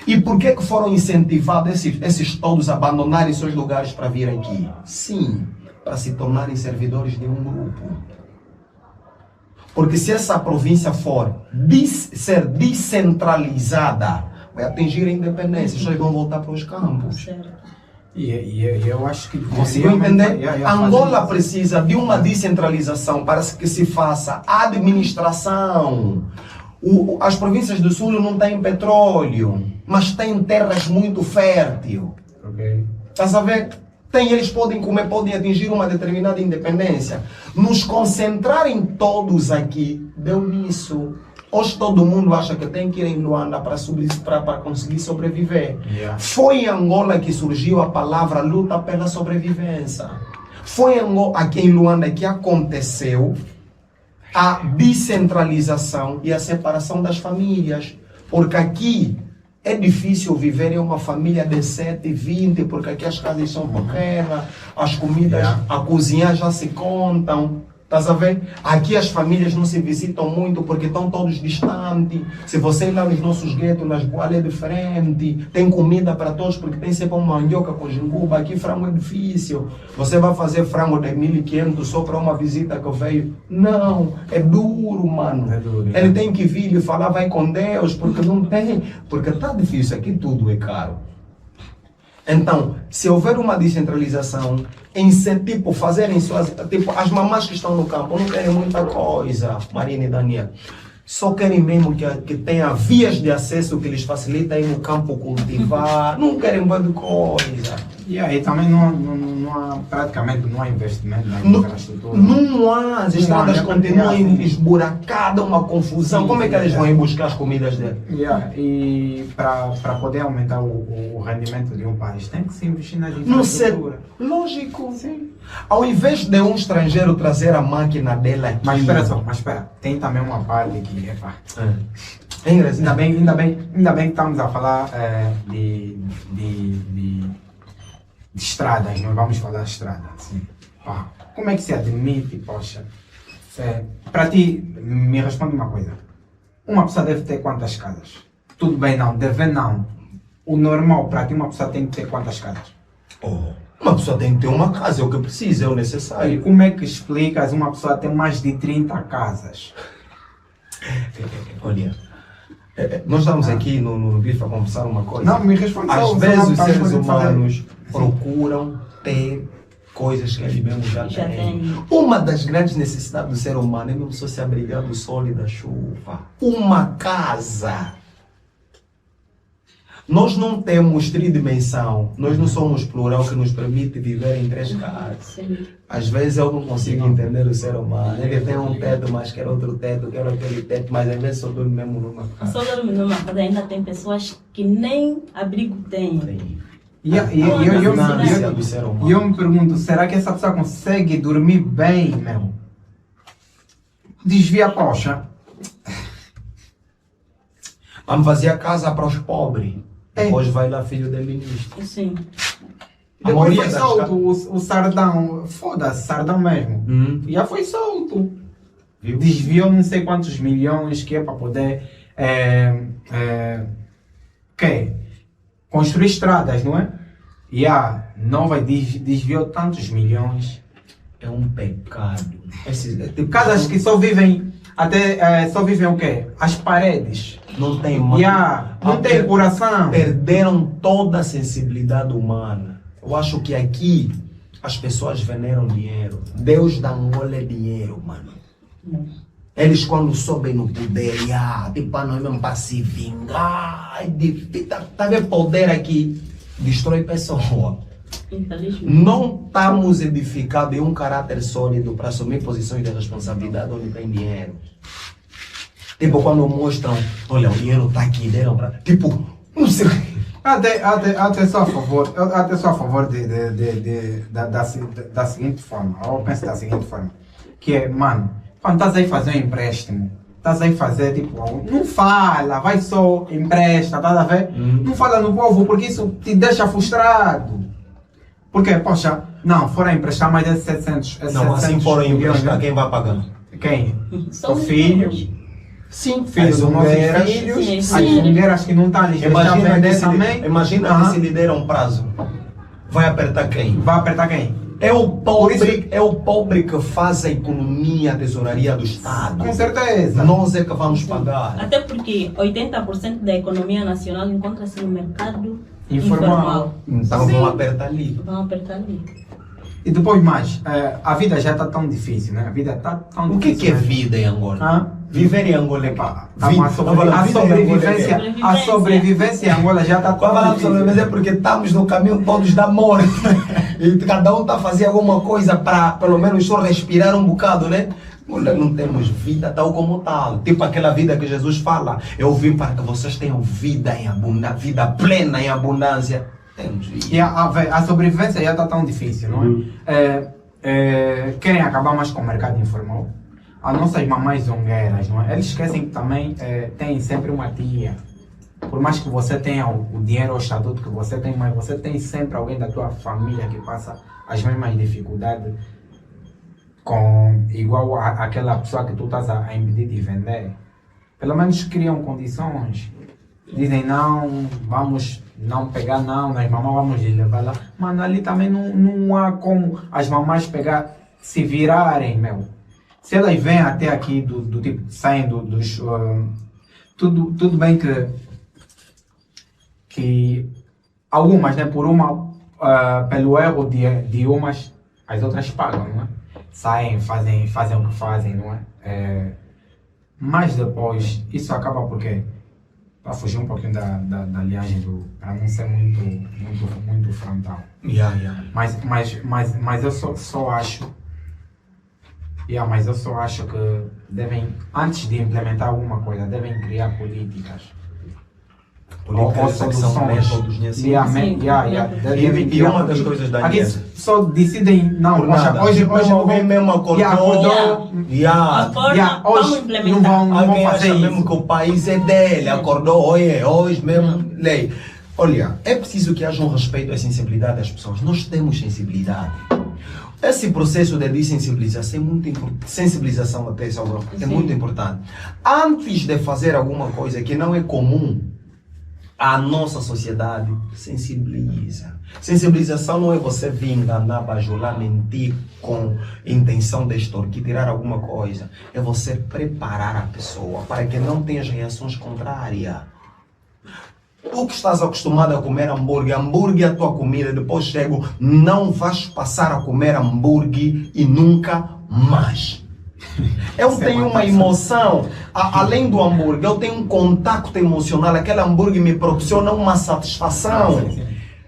E por que foram incentivados esses todos a abandonarem seus lugares para vir aqui? Sim, para se tornarem servidores de um grupo. Porque se essa província for ser descentralizada, vai atingir a independência, as pessoas vão voltar para os campos. E eu acho que... Conseguiu entender? Angola precisa de uma descentralização para que se faça administração. As províncias do sul não têm petróleo, mas têm terras muito férteis. Ok. Estás a ver? Eles podem comer, podem atingir uma determinada independência. Nos concentrarem todos aqui, deu nisso. Hoje todo mundo acha que tem que ir em Luanda para conseguir sobreviver. Yeah. Foi em Angola que surgiu a palavra luta pela sobrevivência. Foi aqui em Luanda que aconteceu a descentralização e a separação das famílias. Porque aqui é difícil viver em uma família de 7, 20, porque aqui as casas são pequenas, as comidas a cozinhar já se contam. Estás a ver? Aqui as famílias não se visitam muito porque estão todos distantes. Se você ir lá nos nossos guetos, nas boas é diferente. Tem comida para todos porque tem sempre uma mandioca com jinguba. Aqui frango é difícil. Você vai fazer frango de 1.500 só para uma visita que veio. Não, é duro, mano. É duro. Ele tem que vir e falar, vai com Deus, porque não tem. Porque está difícil, aqui tudo é caro. Então, se houver uma descentralização, em ser tipo, fazerem suas. Tipo, as mamás que estão no campo não querem muita coisa, Marina e Daniel. Só querem mesmo que tenha vias de acesso que lhes facilita ir no campo cultivar. Não querem muita coisa. E aí também praticamente não há investimento na infraestrutura. Não há, as estradas continuam assim. esburacadas, uma confusão. Sim, como é que eles vão ir buscar as comidas dele? E para poder aumentar o rendimento de um país, tem que se investir nas No setor. infraestruturas. Lógico. Sim. Ao invés de um estrangeiro trazer a máquina dela aqui. Mas espera, tem também uma parte que É engraçado. ainda bem que estamos a falar de estradas, nós vamos falar de estrada. Assim. Pá, como é que se admite, poxa? Para ti, me responde uma coisa. Uma pessoa deve ter quantas casas? Tudo bem, não, deve não. O normal, para ti, uma pessoa tem que ter quantas casas? Uma pessoa tem que ter uma casa, é o que precisa, é o E necessário. como é que explicas uma pessoa ter mais de 30 casas? Olha, nós estamos aqui no BIF a conversar uma coisa. Não, me responde só. Às vezes os estás seres podendo fazer. humanos procuram ter coisas que eles mesmos já Já têm. tem. Uma das grandes necessidades do ser humano é mesmo só se abrigar do sol e da chuva. Uma casa. Nós não temos tridimensão, nós não somos plural que nos permite viver em 3 casas. Sim. Às vezes eu não consigo entender o ser humano. Ele tem um teto, mas quer outro teto, quer aquele teto, mas às vezes só dorme mesmo numa casa. Só dorme numa casa, ainda tem pessoas que nem abrigo têm. E A ignorância do ser humano. eu me pergunto, será que essa pessoa consegue dormir bem, meu? Desvia a poxa. Vamos fazer a casa para os pobres. Depois vai lá filho de ministro. Sim. A Depois maioria foi das solto o Sardão. Foda-se, Sardão mesmo. Já foi solto. Viu? Desviou não sei quantos milhões que é para poder construir estradas, não é? E a Nova desviou tantos milhões. É um pecado. Casas que só vivem só vivem o quê? As paredes. não tem Não tem coração. Perderam toda a sensibilidade humana. Eu acho que aqui as pessoas veneram dinheiro. Deus da Angola é dinheiro, mano. Eles quando sobem no poder, tipo, nós mesmo para se vingar. Tá vendo poder aqui? Destrói pessoa. Infelizmente. Não estamos edificados em um caráter sólido para assumir posições de responsabilidade onde tem dinheiro. Tipo, quando mostram, olha, o dinheiro está aqui, deram para. Tipo, não sei. Até só a favor da seguinte forma. Eu penso da seguinte forma. Que é, mano, quando estás aí fazer um empréstimo, estás aí fazer tipo, não fala, vai só, empresta, estás a ver? Não fala no povo porque isso te deixa frustrado. Porque, poxa, não, fora emprestar mais de 700 Não, assim foram milhões, emprestar, né? quem vai pagar? Quem? São O filho. Sim, As filhos zungueiras. filhos, Sim, as sim. zungueiras que não estão ali. Imagina, também. imagina Aham. que se lhe der um prazo. Vai apertar quem? Vai apertar quem? É o Por isso- pobre que faz a economia, a tesouraria do Estado. Com certeza. Nós é que vamos pagar. Até porque 80% da economia nacional encontra-se no mercado Informal. informal. Então Sim. vão apertar ali. Vão apertar ali. E depois mais, a vida já está tão difícil, né? A vida está tão O que difícil. é né? vida em Angola? Hã? Viver em Angola é Epá, pá. tá uma sobrevivência, a sobrevivência em Angola já está Quando tão falamos sobre difícil. é porque estamos no caminho todos da morte. E cada um está a fazer alguma coisa para pelo menos só respirar um bocado, né? Olha, não temos vida tal como tal. Tipo aquela vida que Jesus fala. Eu vim para que vocês tenham vida em abundância, vida plena em abundância. Temos vida. E a sobrevivência já está tão difícil, não é? Querem acabar mais com o mercado informal. As nossas mamães zongueiras, não é? Eles esquecem que também tem sempre uma tia. Por mais que você tenha o dinheiro ou o estatuto que você tem, mas você tem sempre alguém da tua família que passa as mesmas dificuldades igual aquela pessoa que tu estás a impedir de vender. Pelo menos criam condições. Dizem não, vamos não pegar não, nós mamães vamos lhe levar lá. Mano, ali também não há como as mamães pegar, se virarem, meu. Se elas vêm até aqui do tipo, saem dos... tudo bem que algumas, né, pelo erro de umas, as outras pagam, não é? Saem, fazem o que fazem, não é? Mas depois, isso acaba porque, para fugir um pouquinho da linhagem, para não ser muito frontal. Mas eu só acho... mas eu só acho que devem, antes de implementar alguma coisa, devem criar políticas. Políticas que são métodos, né? Sim. Devem E criar uma das políticas. coisas da Aqui Inês. só decidem, não, Por nada. hoje Mesmo alguém mesmo acordou. A forma, vamos hoje implementar. não vão Alguém fazer acha mesmo isso. que o país é dele, acordou, hoje mesmo, lei. Olha, é preciso que haja um respeito à sensibilidade das pessoas. Nós temos sensibilidade. Esse processo de desensibilização é muito importante. Sensibilização até é Sim. muito importante. Antes de fazer alguma coisa que não é comum à nossa sociedade, sensibiliza. Sensibilização não é você vir enganar, bajular, mentir com intenção de extorquir, tirar alguma coisa. É você preparar a pessoa para que não tenha as reações contrárias. Tu que estás acostumado a comer hambúrguer é a tua comida, depois chego, não vais passar a comer hambúrguer e nunca mais. Eu tenho uma emoção, além do hambúrguer, eu tenho um contato emocional, aquele hambúrguer me proporciona uma satisfação.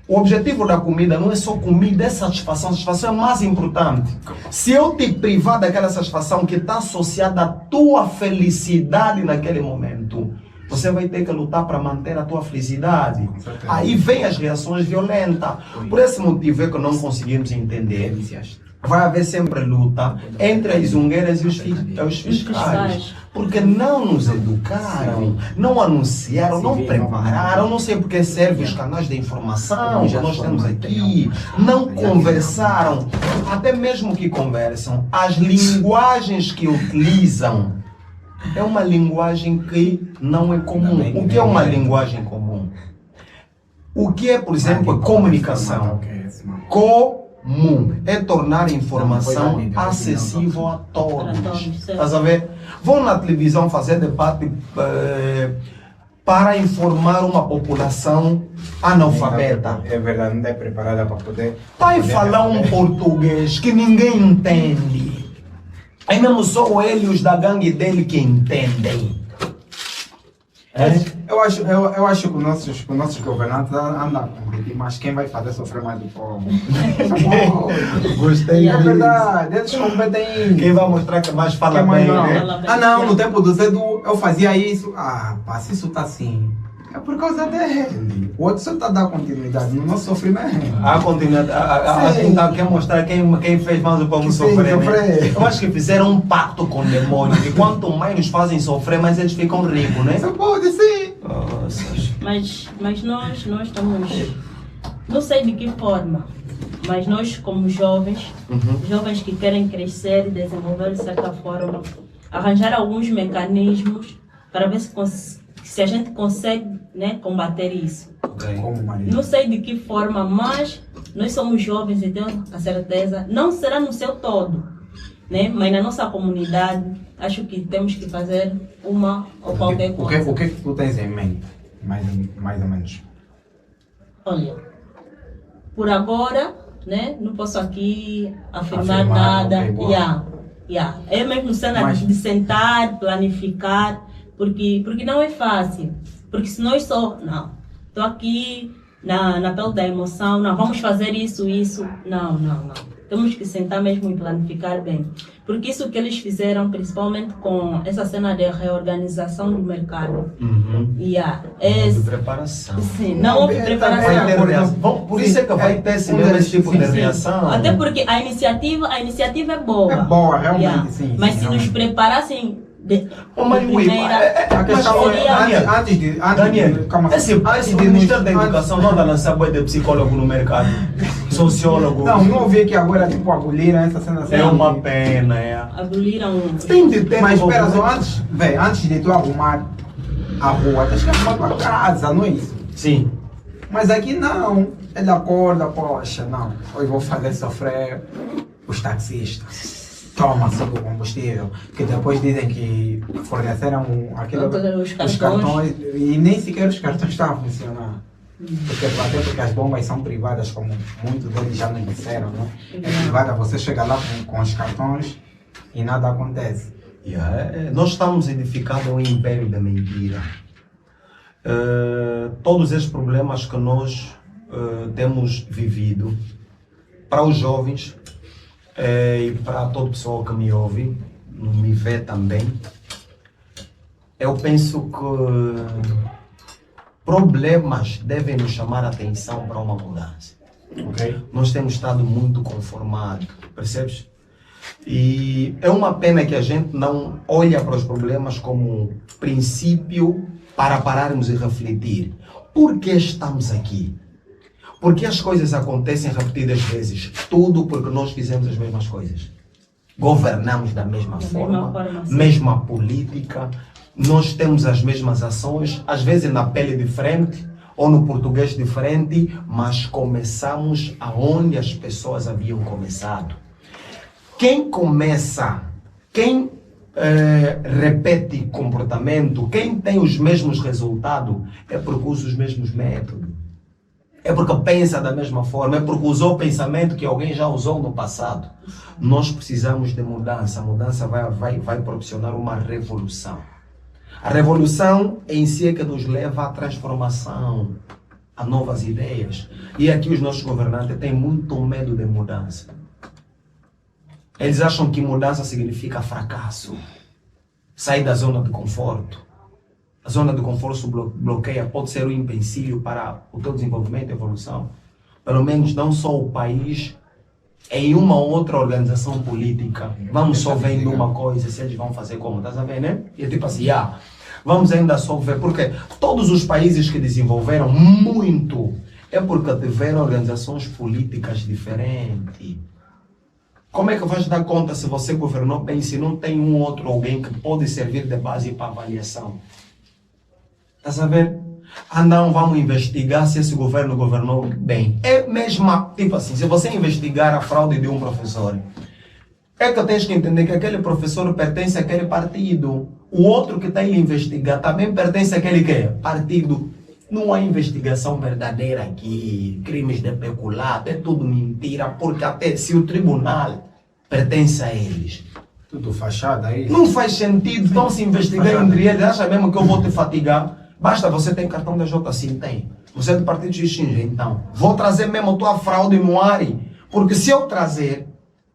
O objetivo da comida não é só comida, é satisfação. Satisfação é mais importante. Se eu te privar daquela satisfação que está associada à tua felicidade naquele momento, você vai ter que lutar para manter a tua felicidade. Aí vem as reações violentas. Por esse motivo é que não conseguimos entender. Vai haver sempre luta entre as zungueiras e os fiscais. Porque não nos educaram, não anunciaram, não prepararam, não sei porque servem os canais de informação que nós temos aqui, não conversaram, até mesmo que conversam, as linguagens que utilizam é uma linguagem que não é comum. O que é uma linguagem comum? O que é, por exemplo, comunicação? Comum é tornar a informação acessível a todos. Estás a ver? Vão na televisão fazer debate para informar uma população analfabeta. É verdade, não é preparada para poder... Vai falar um português que ninguém entende. Aí mesmo só ele e os da gangue dele que entendem. Eu acho que os nossos governantes andam a competir, mas quem vai fazer sofrer mais do povo? Gostei. É verdade, eles competem. Quem vai mostrar que mais fala Quem mais bem, não? né? Ah não, no tempo do Zedu eu fazia isso. Ah, pá, se isso tá assim, é por causa dele. O outro só está a dar continuidade no nosso sofrimento. A continuidade, a gente quer mostrar quem fez mais o povo Sim, sofrer. Né? sofrer. Eu acho que fizeram um pacto com o demônio. E quanto mais nos fazem sofrer, mais eles ficam ricos, né? Só pode sim. Nossa. Mas nós estamos, não sei de que forma, Mas nós, como jovens, jovens que querem crescer e desenvolver de certa forma, arranjar alguns mecanismos para ver se a gente consegue, né, combater isso. Ok. Como Maria? Não sei de que forma, mas nós somos jovens e tenho a certeza, não será no seu todo, né? Mas na nossa comunidade, acho que temos que fazer uma ou qualquer coisa. O que tu tens em mente? Mais ou menos. Olha, por agora, né, não posso aqui afirmar Afirmar, nada. ok, boa. É mesmo cena Mas- de sentar, planificar, porque não é fácil. Porque se nós só, não, estou aqui na pele da emoção, não, vamos fazer isso. Não. Temos que sentar mesmo e planificar bem. Porque isso que eles fizeram, principalmente com essa cena de reorganização do mercado. De preparação. Sim, não houve Vai preparação. ter reação. Por isso é que vai ter esse tipo de reação. Até porque a iniciativa é boa. É boa, realmente, sim, Mas sim, se nos realmente. preparassem de Mas, primeira, A questão seria- é, Daniel, calma, esse antes o de Ministério da nos- Educação não anda a lançar boi de psicólogo no mercado, sociólogo. Não ouvi que agora tipo aboliram essa cena assim. É uma pena, é. aboliram. Tem de ter. Mas espera só, antes de tu arrumar a rua, tens que arrumar tua casa, não é isso? Sim. Mas aqui não. Ele acorda, poxa, não. Hoje vou fazer sofrer os taxistas. Toma sobre o combustível. Que depois dizem que forneceram Os os cartões e nem sequer os cartões estavam a funcionar. Até porque as bombas são privadas, como muitos deles já nos disseram, né? É privada, você chega lá com os cartões e nada acontece. Nós estamos edificando um império da mentira. Todos esses problemas que nós temos vivido, para os jovens e para toda pessoa que me ouve, me vê também, eu penso que problemas devem nos chamar a atenção para uma mudança. Ok? Nós temos estado muito conformados, percebes? E é uma pena que a gente não olha para os problemas como princípio para pararmos e refletir. Por que estamos aqui? Por que as coisas acontecem repetidas vezes? Tudo porque nós fizemos as mesmas coisas. Governamos da mesma forma, sim. mesma política, nós temos as mesmas ações, às vezes na pele diferente ou no português diferente, mas começamos aonde as pessoas haviam começado. Quem começa, quem repete comportamento, quem tem os mesmos resultados, é porque usa os mesmos métodos. É porque pensa da mesma forma, é porque usou o pensamento que alguém já usou no passado. Nós precisamos de mudança. A mudança vai proporcionar uma revolução. A revolução em si é que nos leva à transformação, a novas ideias. E aqui os nossos governantes têm muito medo de mudança. Eles acham que mudança significa fracasso. Sair da zona de conforto. A zona de conforto bloqueia, pode ser um empecilho para o teu desenvolvimento e evolução. Pelo menos não só o país, em uma outra organização política. Vamos só vendo uma coisa, se eles vão fazer como, estás a ver, né? E é tipo assim, vamos ainda só ver, porque todos os países que desenvolveram muito, é porque tiveram organizações políticas diferentes. Como é que vais dar conta se você governou bem, se não tem um outro alguém que pode servir de base para avaliação? Estás a ver? Não, vamos investigar se esse governo governou bem. É mesmo, tipo assim, se você investigar a fraude de um professor, é que tens que entender que aquele professor pertence àquele partido. O outro que está a investigar também pertence àquele quê? Partido. Não há investigação verdadeira aqui, crimes de peculato, é tudo mentira, porque até se o tribunal pertence a eles, Tudo fachada aí. não faz sentido, não se investigar entre eles. Acha mesmo que eu vou te fatigar? Basta você ter cartão da J, sim, tem. Você é do partido X, então. Vou trazer mesmo a tua fraude no ar, porque se eu trazer,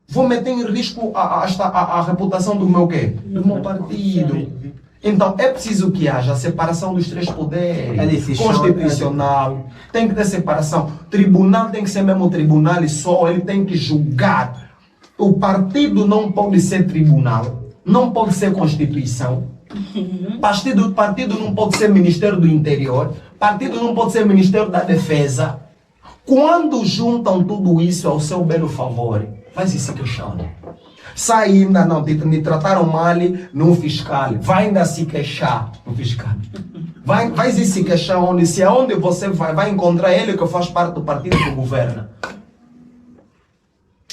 vou meter em risco a reputação do meu quê? Do meu partido. Então é preciso que haja a separação dos três poderes. Constitucional, tem que ter separação. Tribunal tem que ser mesmo tribunal e só, ele tem que julgar. O partido não pode ser tribunal, não pode ser Constituição. Partido não pode ser Ministério do Interior, partido não pode ser Ministério da Defesa. Quando juntam tudo isso ao seu belo favor, faz isso que chama. Sai ainda, não, me trataram mal no fiscal. Vai ainda se queixar no fiscal. Vai se queixar onde? Se aonde você vai encontrar ele que faz parte do partido que governa.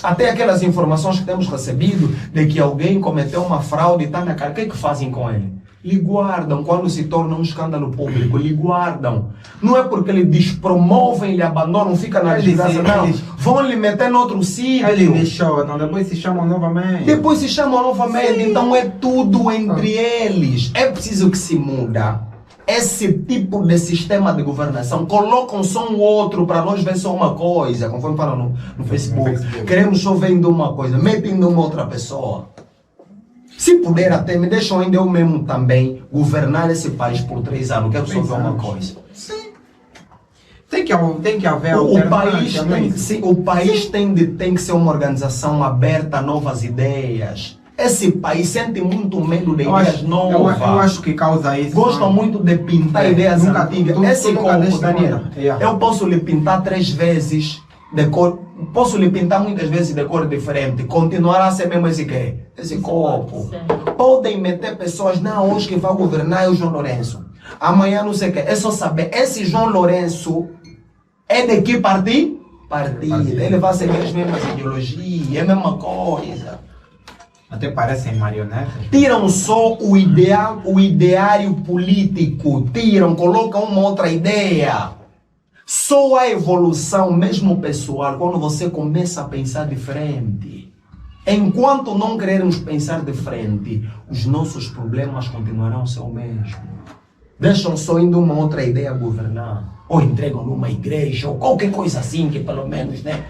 Até aquelas informações que temos recebido de que alguém cometeu uma fraude e está na cara. O que é que fazem com ele? Lhe guardam quando se torna um escândalo público. Lhe guardam. Não é porque lhe despromovem, lhe abandonam, fica na desgraça. Não. Vão lhe meter noutro sítio. Ele deixou, não, depois se chamam novamente. Depois se chamam novamente. Sim. Então é tudo entre eles. É preciso que se muda. Esse tipo de sistema de governação, colocam só um outro para nós ver só uma coisa, conforme falam no Facebook. Queremos só ver de uma coisa, metem de uma outra pessoa. Se puder até, me deixam ainda eu mesmo também governar esse país por 3 anos, quero só ver uma coisa. Sim. Tem que haver O país, alternância, o país tem que ser uma organização aberta a novas ideias. Esse país sente muito medo de ideias novas. Eu acho que causa isso. Gostam muito de pintar ideias antigas. Esse copo, Daniel, eu posso lhe pintar 3 vezes de cor, posso lhe pintar muitas vezes de cor diferente, continuará a ser mesmo esse copo. Podem meter pessoas, não, hoje que vai governar é o João Lourenço. Amanhã não sei o que. É só saber, esse João Lourenço é de que partido? Partido. Ele vai seguir as mesmas ideologias, é a mesma coisa. Até parecem marionetas. Tiram só o ideário político, colocam uma outra ideia. Só a evolução, mesmo pessoal, quando você começa a pensar diferente. Enquanto não querermos pensar diferente, os nossos problemas continuarão a ser o mesmo. Deixam só indo uma outra ideia governar. Ou entregam numa igreja, ou qualquer coisa assim, que pelo menos, né?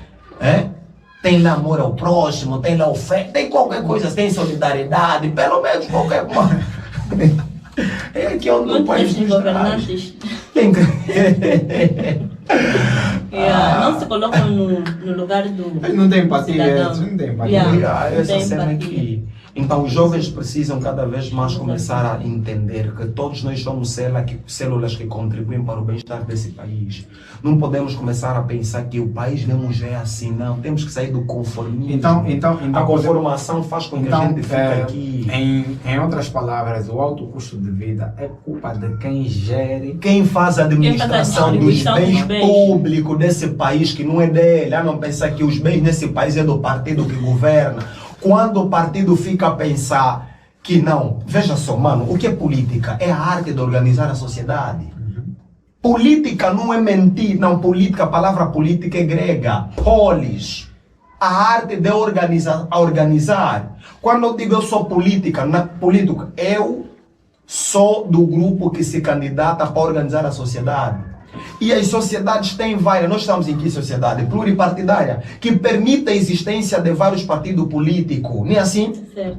Tem lá amor ao próximo, tem lá oferta, tem qualquer coisa, tem solidariedade, pelo menos qualquer coisa. É aqui onde o país nos traz. Tem que... Não se colocam no lugar do não tem empatia, cidadão. não tem empatia. Essa cena aqui. Então os jovens precisam cada vez mais começar a entender que todos nós somos células que contribuem para o bem-estar desse país. Não podemos começar a pensar que o país mesmo já é assim, não. Temos que sair do conformismo. Então a conformação faz com que a gente fique aqui. Em outras palavras, o alto custo de vida é culpa de quem gere. Quem faz a administração dos bens públicos desse país que não é dele. A não pensar que os bens nesse país é do partido que governa. Quando o partido fica a pensar que não, veja só, mano, o que é política? É a arte de organizar a sociedade. Política não é mentir, não, política, a palavra política é grega, polis, a arte de organizar. Quando eu digo eu sou político, eu sou do grupo que se candidata para organizar a sociedade. E as sociedades têm várias, nós estamos em que sociedade? Pluripartidária, que permite a existência de vários partidos políticos, não é assim? Certo.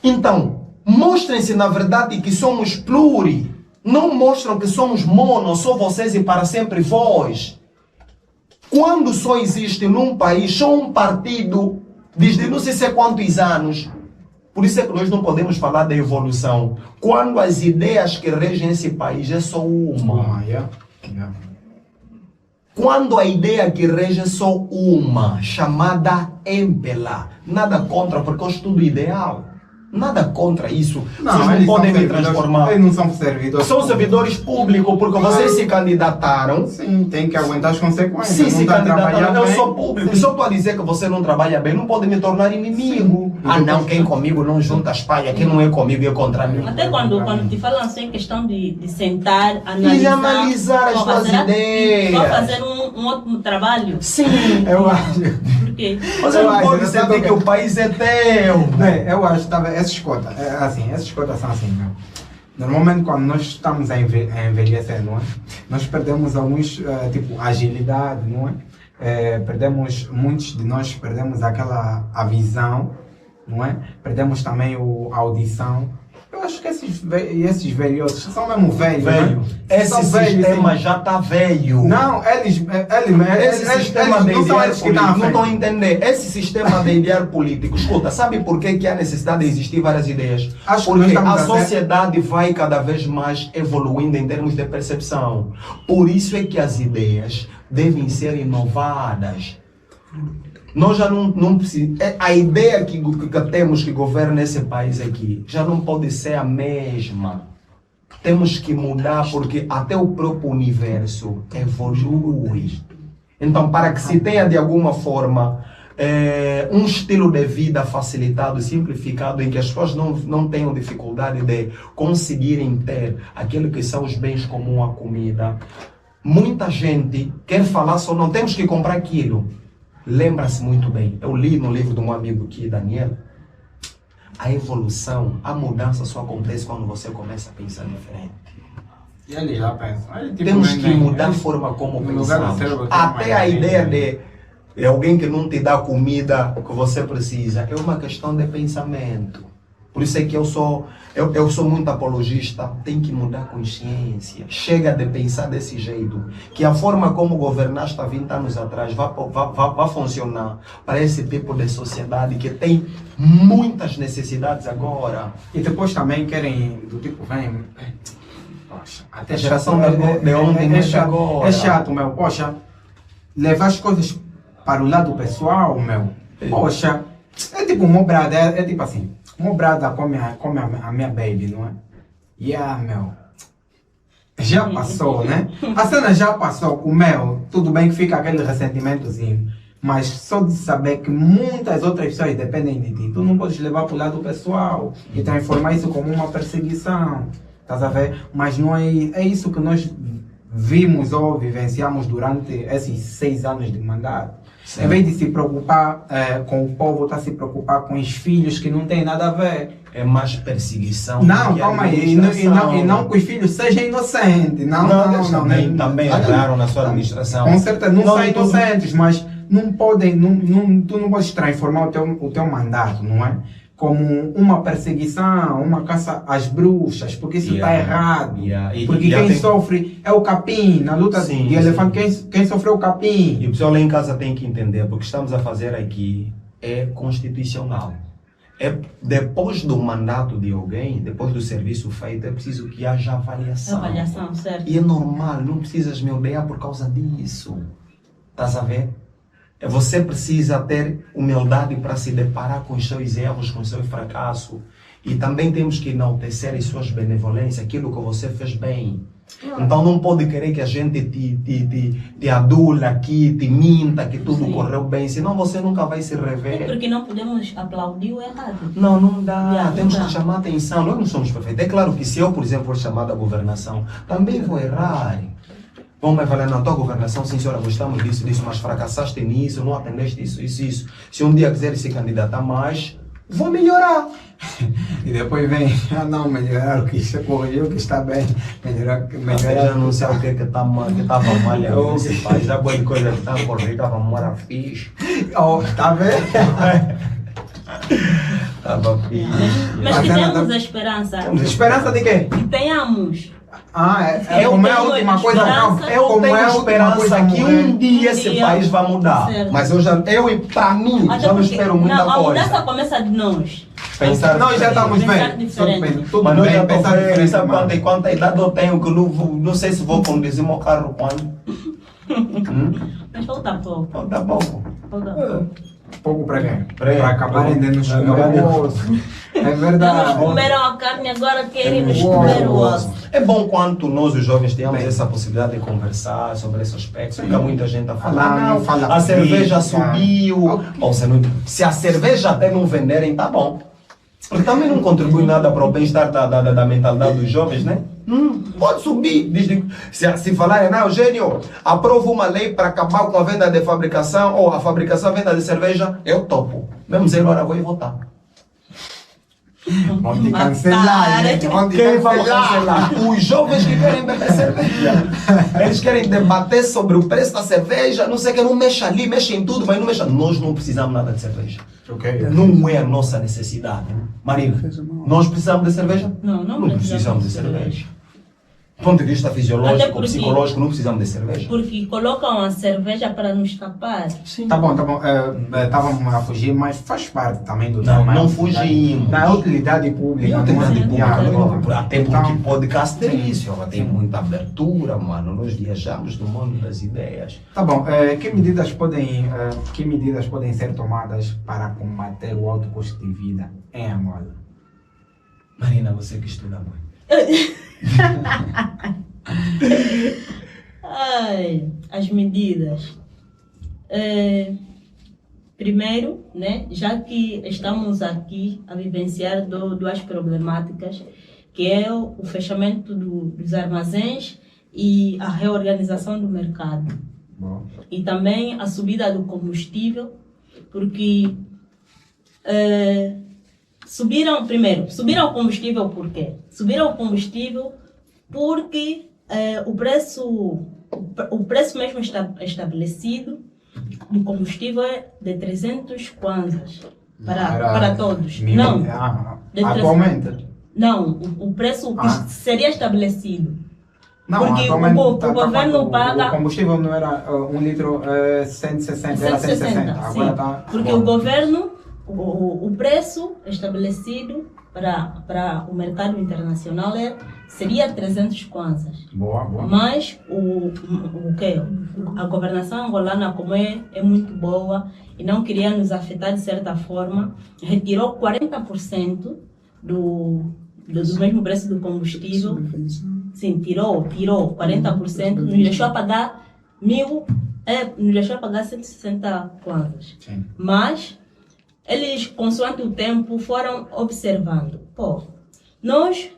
Então, mostrem-se na verdade que somos pluri, não mostram que somos mono, só vocês e para sempre vós. Quando só existe num país só um partido, desde não sei se é quantos anos, por isso é que nós não podemos falar da evolução, quando as ideias que regem esse país é só uma. Quando a ideia que rege é só uma, chamada Empela, nada contra, porque eu estudo ideal. Nada contra isso. Vocês não podem me transformar. Eles não são servidores. São servidores públicos, porque vocês se candidataram. Sim, tem que aguentar as consequências. Sim, se candidataram. Eu sou bem. público. Só para dizer que você não trabalha bem, não pode me tornar inimigo. Sim. Ah, não, quem comigo não junta as palhas, quem não é comigo é contra mim. Até quando te falam assim, questão de sentar, analisar. E analisar as suas ideias. Só fazer um outro trabalho. Sim. Eu acho. Por quê? Você não pode saber que o país é teu. Eu acho, essas cotas, essas cotas são assim, meu. Normalmente quando nós estamos a envelhecer, não é? Nós perdemos alguns, tipo, agilidade, não é? Muitos de nós perdemos a visão, não é? Perdemos também a audição Eu acho que esses velhotes são mesmo velhos. Velho. Né? Esse São velhos, sistema sim. já está velho. Não, eles Esse sistema de não são idear eles que estão político, à não estão a frente. entender. Esse sistema de idear político, escuta, sabe por que há necessidade de existir várias ideias? Acho que Porque nós estamos a a ver- sociedade vai cada vez mais evoluindo em termos de percepção. Por isso é que as ideias devem ser inovadas. Nós já não precisamos. A ideia que temos que governa esse país aqui já não pode ser a mesma. Temos que mudar porque até o próprio universo evolui. Então, para que se tenha de alguma forma um estilo de vida facilitado, simplificado, em que as pessoas não tenham dificuldade de conseguirem ter aquilo que são os bens comuns, a comida. Muita gente quer falar só, não temos que comprar aquilo. Lembra-se muito bem, eu li no livro de um amigo aqui, Daniel, a evolução, a mudança só acontece quando você começa a pensar diferente. E eles já pensam. Temos que mudar a forma como no lugar do pensamos. cérebro tem Até uma a ideia. ideia de alguém que não te dá a comida que você precisa é uma questão de pensamento. Por isso é que eu sou muito apologista. Tem que mudar a consciência. Chega de pensar desse jeito. Que a forma como governaste há 20 anos atrás vai funcionar para esse tipo de sociedade que tem muitas necessidades agora. E depois também querem, do tipo, vem. Poxa, até A geração de ontem não é de agora. É chato, meu. Poxa, levar as coisas para o lado pessoal, meu. Poxa, é tipo uma brada, é tipo assim. Uma brada come a minha baby, não é? Meu. Já passou, né? A cena já passou. O meu, tudo bem que fica aquele ressentimentozinho. Mas só de saber que muitas outras pessoas dependem de ti, tu não podes levar para o lado pessoal e transformar isso como uma perseguição. Estás a ver? Mas não é isso que nós vimos ou vivenciamos durante esses 6 anos de mandato. Certo. Em vez de se preocupar com o povo, está a se preocupar com os filhos que não tem nada a ver. É mais perseguição. Não, que calma aí. E não que os filhos sejam inocentes. Não. Também erraram na sua administração. Com certeza, não são tudo- inocentes, mas não podem, tu não podes transformar o teu mandato, não é? Como uma perseguição, uma caça às bruxas, porque isso está errado. Porque quem sofre é o capim, na luta Sim, de elefante, quem sofreu é o capim. E o pessoal lá em casa tem que entender, porque estamos a fazer aqui é constitucional. É depois do mandato de alguém, depois do serviço feito, é preciso que haja avaliação. Avaliação, certo. E é normal, não precisas me odiar por causa disso. Estás a ver? Você precisa ter humildade para se deparar com os seus erros, com os seus fracassos. E também temos que enaltecer as suas benevolências, aquilo que você fez bem. Então não pode querer que a gente te adule aqui, te minta, que tudo Sim. correu bem, senão você nunca vai se É rever. porque não podemos aplaudir o errado. Não dá. Yeah, Temos não que dá. chamar a atenção. Nós não somos perfeitos. É claro que se eu, por exemplo, for chamado à governação, também vou errar. Vão me avaliar na tua governação, sim senhora, gostamos disso, mas fracassaste nisso, não atendeste isso. Se um dia quiser se candidatar mais, vou melhorar. E depois vem, não, melhorar o que se corrigiu, o que está bem, melhorar. Eu já não sei o que estava mal nesse país. Já boa coisa que estava correndo, estava mora fixe. Oh, tá vendo? Estava fixe. Mas que Bacana, temos tá? a esperança. Esperança de quê? Que tenhamos. É como é a tenho última coisa. esperança. Eu como tenho é a última esperança coisa que morrer. um dia esse dia. país vai mudar. Certo. Mas para mim, Até já não porque espero muita a mudança coisa. começa de nós. Pensar Nós já estamos Pensar bem. diferente. Tudo Mas nós bem, já pensar estou diferente. sabe mano. quanta idade eu tenho que não sei se vou conduzir meu carro quando. Mas falta pouco. Falta pouco. Falta pouco. Pouco para quem? Para Para acabarem de nos comer Para- o osso. É Já nos verdade. comeram a carne, agora querem nos Uou. comer o osso. É bom quando nós, os jovens, tenhamos Bem. essa possibilidade de conversar sobre esse aspecto. Fica muita gente a falar, Falar, não, fala a cerveja política. subiu. Ok. Ou se a cerveja até não venderem, tá bom. Porque também não contribui nada para o bem-estar da mentalidade dos jovens, né? Pode subir. Se falarem, não, Eugênio, aprova uma lei para acabar com a venda de fabricação, ou a fabricação e venda de cerveja, eu topo. Mesmo 0 hora vou ir votar. Vão te cancelar, gente. Vão te Quem vai cancelar. cancelar? Os jovens que querem beber cerveja. Eles querem debater sobre o preço da cerveja, não sei o que, não mexa ali, mexe em tudo, mas não mexa. Nós não precisamos nada de cerveja. Ok. Não é a nossa necessidade. Marina, nós precisamos de cerveja? Não precisamos de cerveja. Do ponto de vista Até fisiológico, porque- psicológico, não precisamos de cerveja. Porque colocam a cerveja para nos tapar. Tá bom, tá bom. Estávamos a fugir, mas faz parte também do Não, tema. não fugimos. Da utilidade pública. E a não é? utilidade Yeah, pública, até porque então, podcast é isso, tem muita abertura, mano. Nós viajamos no mundo das ideias. Tá bom. Que medidas podem ser tomadas para combater o alto custo de vida em Angola? Marina, você que estuda muito. Ai, as medidas. Primeiro, né, já que estamos aqui a vivenciar duas problemáticas, que é o fechamento dos armazéns e a reorganização do mercado. Bom. E também a subida do combustível, porque subiram o combustível por quê? Subiram o combustível porque o preço mesmo estabelecido do combustível é de 300 kwanzas para todos. Não, de Atualmente? não, o preço que seria estabelecido. Não, Porque atualmente o governo paga- O combustível não era 1 litro 160, era 160. Agora sim. está. Porque o governo, o preço estabelecido para o mercado internacional seria 300 kwanzas. Boa, boa. Mas o quê? A governação angolana, como é muito boa e não queria nos afetar de certa forma, retirou 40% do mesmo preço do combustível. Sim, tirou 40%, nos deixou a pagar nos deixou a pagar 160 kwanzas. Sim. Mas eles, consoante o tempo, foram observando. Pô, nós,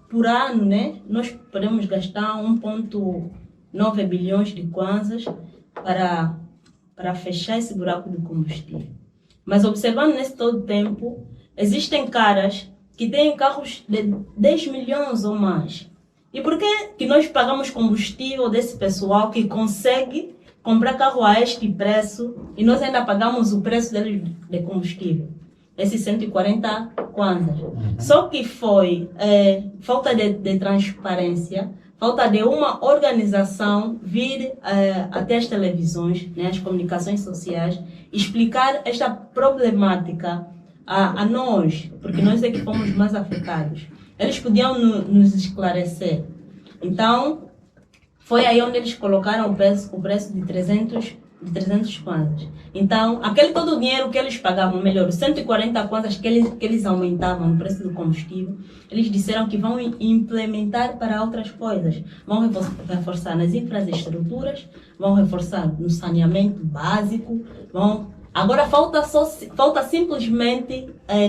por ano, né, nós podemos gastar 1,9 bilhões de kwanzas para fechar esse buraco do combustível. Mas observando nesse todo tempo, existem caras que têm carros de 10 milhões ou mais. E por que nós pagamos combustível desse pessoal que consegue comprar carro a este preço e nós ainda pagamos o preço deles de combustível? Esses 140 kwanzas. Só que foi falta de transparência, falta de uma organização vir até as televisões, né, as comunicações sociais, explicar esta problemática a nós, porque nós é que fomos mais afetados. Eles podiam nos esclarecer. Então, foi aí onde eles colocaram o preço de 300 kwanzas. Então, aquele todo o dinheiro que eles pagavam, melhor, os 140 kwanzas que eles aumentavam no preço do combustível, eles disseram que vão implementar para outras coisas. Vão reforçar nas infraestruturas, vão reforçar no saneamento básico, Agora falta simplesmente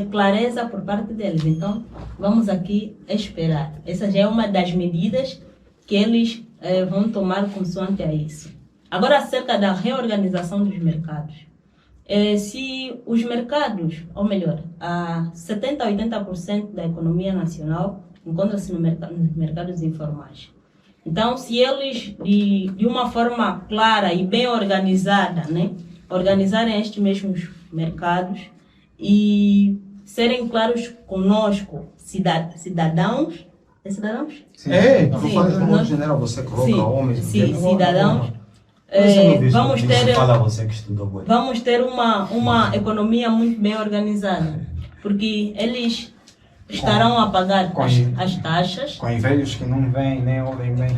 clareza por parte deles. Então, vamos aqui esperar. Essa já é uma das medidas que eles vão tomar consoante a isso. Agora, acerca da reorganização dos mercados. Se os mercados, ou melhor, 70% a 80% da economia nacional encontra-se nos mercados informais. Então, se eles, de uma forma clara e bem organizada, né, organizarem estes mesmos mercados e serem claros conosco, cidadãos. É cidadãos? Sim. Tu Sim, falas no modo nós- general, você coloca sim, homens, sim, mulheres, cidadãos. Vamos ter. Fala você que estudou muito. Vamos ter uma economia muito bem organizada, porque eles estarão a pagar as taxas. Com os velhos que não vêm, nem ouvem bem.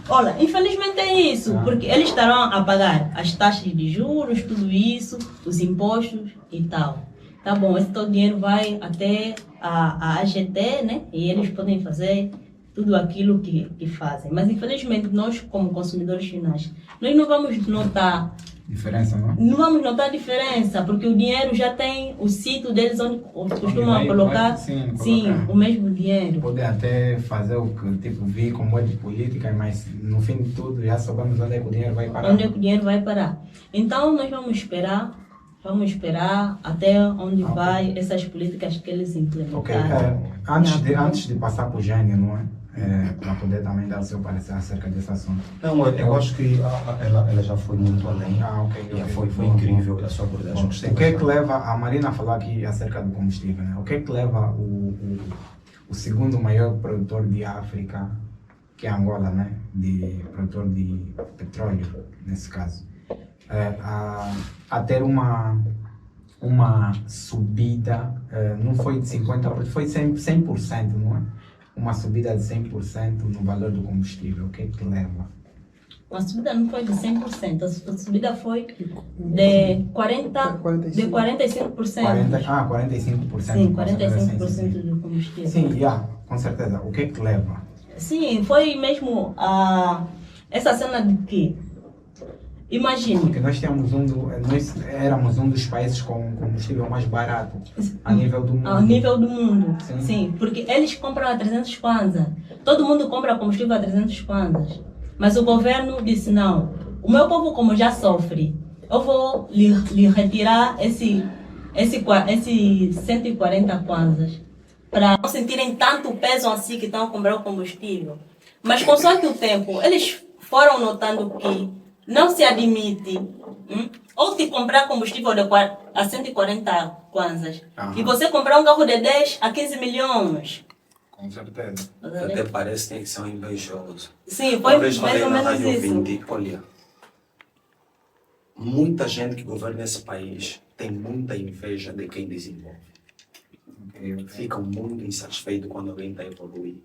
Olha, infelizmente é isso, porque eles estarão a pagar as taxas de juros, tudo isso, os impostos e tal. Tá bom, esse todo dinheiro vai até a AGT, né? E eles podem fazer tudo aquilo que fazem. Mas infelizmente nós, como consumidores finais, nós não vamos notar Diferença, não? Não vamos notar diferença, porque o dinheiro já tem o sítio deles onde costumam colocar, sim, o mesmo dinheiro. Pode até fazer o que, tipo, vir como é de política, mas no fim de tudo já sabemos onde é que o dinheiro vai parar. Onde é que o dinheiro vai parar. Então nós vamos esperar Vamos esperar até onde vai essas políticas que eles Ok, implementaram. antes de passar para o Gênio, não é? Para poder também dar o seu parecer acerca desse assunto. Não, eu acho que ela já foi muito além. Ok. Já foi incrível a sua abordagem. Gostei O que é que bastante. leva, a Marina falou aqui acerca do combustível, né? O que é que leva o segundo maior produtor de África, que é Angola, né? Produtor de petróleo, nesse caso, a ter uma subida, não foi de 50%, foi 100%, não é? Uma subida de 100% no valor do combustível. O que é que leva? A subida não foi de 100%, a subida foi de 45%. 45%. Sim, Sim. 45% do combustível. Sim, com certeza. O que é que leva? Sim, foi mesmo essa cena de que, imagine, Porque nós éramos um dos países com combustível mais barato a nível do mundo. ao nível do mundo, Sim. sim, porque eles compram a 300 kwanza, todo mundo compra combustível a 300 kwanzas, mas o governo disse não, o meu povo como já sofre, eu vou lhe retirar esse 140 kwanzas, para não sentirem tanto peso assim que estão a comprar o combustível. Mas consoante o tempo, eles foram notando que não se admite ou te comprar combustível a 140 kwanzas e você comprar um carro de 10 a 15 milhões. Com certeza. Até parece que tem que ser um invejoso. Sim, foi Uma vez mais falei ou na menos rádio isso. ouvinte, olha, muita gente que governa esse país tem muita inveja de quem desenvolve. Ficam muito insatisfeitos quando alguém está a evoluir.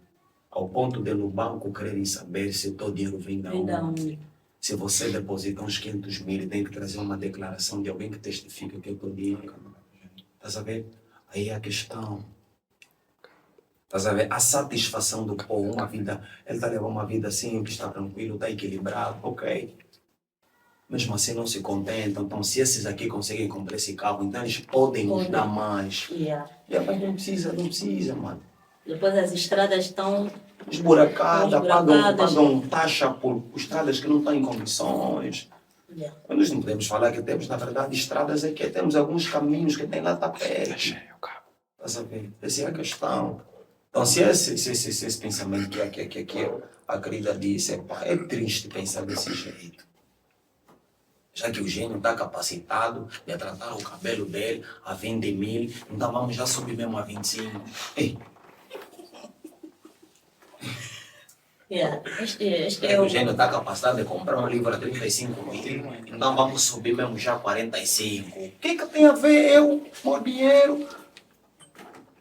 Ao ponto de no banco quererem saber se o teu dinheiro vem da onde. Se você deposita uns 500 mil, tem que trazer uma declaração de alguém que testifica que é o teu dinheiro. Estás a ver? Aí é a questão. Estás a ver? A satisfação do povo, uma vida, ele está levando uma vida simples, está tranquilo, está equilibrado, ok. Mesmo assim não se contentam, então se esses aqui conseguem comprar esse carro, então eles podem nos dar mais. Mas não precisa, mano. Depois as estradas estão Esburacada, pagam taxa por estradas que não estão em condições. Nós não podemos falar que temos, na verdade, estradas aqui, temos alguns caminhos que têm lá tapete. Estás a ver? Essa é a questão. Então, se esse pensamento que a querida disse, é triste pensar desse jeito. Já que o gênio está capacitado de tratar o cabelo dele a 20 mil, então vamos já subir mesmo a 25. Ei. O gênio está capacitado de comprar um livro a 35 mil, então vamos subir mesmo já a 45. O que tem a ver eu com o dinheiro?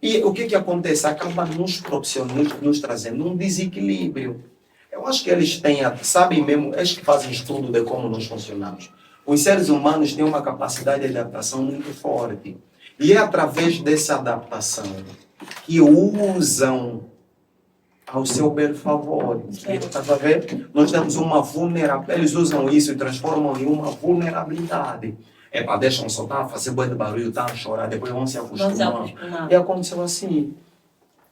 E o que acontece? Acaba nos trazendo um desequilíbrio. Eu acho que eles sabem mesmo, eles que fazem estudo de como nós funcionamos. Os seres humanos têm uma capacidade de adaptação muito forte. E é através dessa adaptação que usam ao seu bel favor. Estás a ver? Nós temos uma vulnerabilidade. Eles usam isso e transformam em uma vulnerabilidade. Deixam soltar, fazer boi de barulho, a chorar, depois vão se acostumar. E aconteceu assim.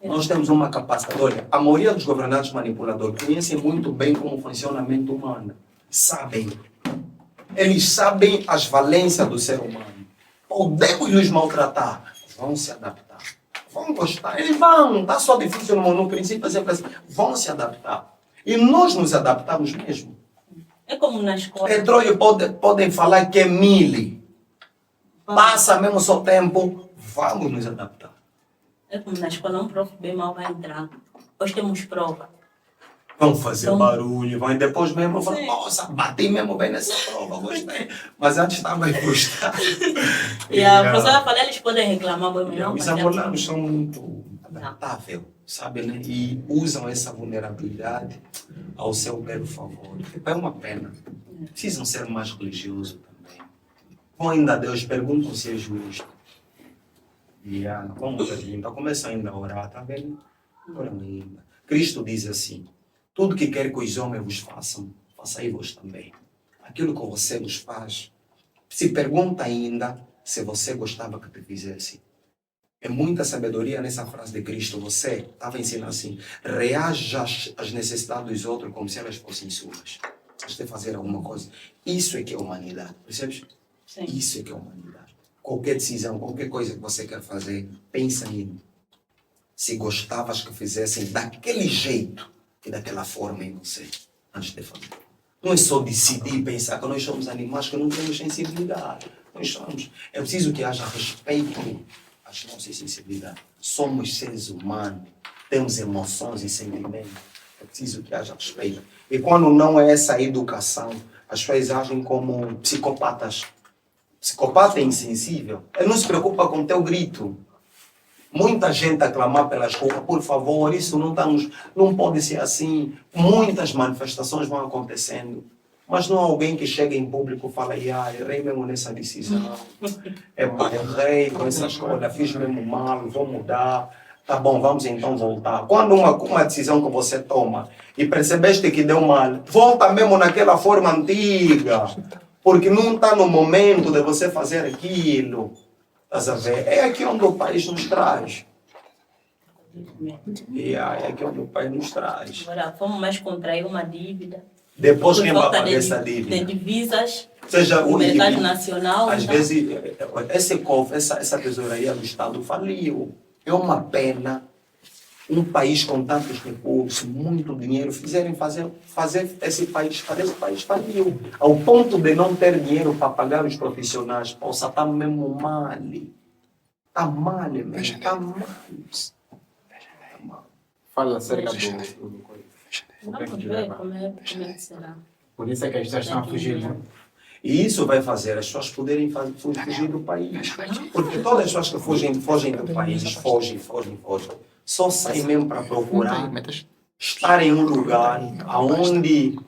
Nós temos uma capacidade. Olha, a maioria dos governantes manipuladores conhecem muito bem como funciona a mente humana. Sabem. Eles sabem as valências do ser humano. Podemos nos maltratar. Vão se adaptar. Vão gostar. Eles vão. Está só difícil no princípio, sempre assim. Vão se adaptar. E nós nos adaptamos mesmo. É como na escola. Petróleo podem falar que é mili. Passa mesmo só tempo. Vamos nos adaptar. É como na escola, um prof bem mal vai entrar. Hoje temos prova. Vão fazer barulho, vão depois mesmo falar, nossa, bati mesmo bem nessa prova, gostei. Mas antes estava frustrado. E a professora fala, eles podem reclamar, mas não. Os angolanos são muito adaptáveis, sabe, né? E usam essa vulnerabilidade ao seu belo favor. É uma pena. Precisam ser mais religiosos também. Vão ainda a Deus, perguntam se é justo. Vamos perguntar, começam ainda a orar, tá vendo? Oram ainda. Cristo diz assim, tudo que quer que os homens vos façam, façai vos também. Aquilo que você nos faz, se pergunta ainda se você gostava que te fizesse. É muita sabedoria nessa frase de Cristo. Você estava ensinando assim, reaja às necessidades dos outros como se elas fossem suas. Antes de fazer alguma coisa. Isso é que é humanidade, percebes? Sim. Isso é que é humanidade. qualquer decisão, qualquer coisa que você quer fazer, pensa nisso. Se gostavas que fizessem daquele jeito e daquela forma em você, antes de fazer. Não é só decidir e pensar que nós somos animais que não temos sensibilidade. Nós somos. É preciso que haja respeito às nossas sensibilidades. Somos seres humanos, temos emoções e sentimentos. É preciso que haja respeito. E quando não é essa educação, as pessoas agem como psicopatas. Psicopata é insensível. Ele não se preocupa com o teu grito. Muita gente a clamar pelas ruas, por favor, isso não pode ser assim. Muitas manifestações vão acontecendo. Mas não há alguém que chega em público e fala, errei mesmo nessa decisão. Errei com essa escolha, fiz mesmo mal, vou mudar. Tá bom, vamos então voltar. Quando uma decisão que você toma e percebeste que deu mal, volta mesmo naquela forma antiga. Porque não está no momento de você fazer aquilo. Estás a ver? É aqui onde o país nos traz. É aqui onde o país nos traz. Agora, vamos mais contrair uma dívida. Depois Por quem vai falta pagar essa de dívida? divisas, Seja o mercado nacional. Às então, vezes, esse cofre, essa tesouraria do Estado faliu. É uma pena um país com tantos recursos, muito dinheiro, fazer esse país faliu. Ao ponto de não ter dinheiro para pagar os profissionais. Poxa, está mesmo mal. Está mal mesmo, está mal. Fala acerca do coisa. O que é que vamos te ver leva? como é que será. Por isso é que as pessoas estão a fugir, né? E isso vai fazer as pessoas poderem fugir do país. Porque todas as pessoas que fogem do país, fogem. Só saem mesmo para procurar estar em um lugar onde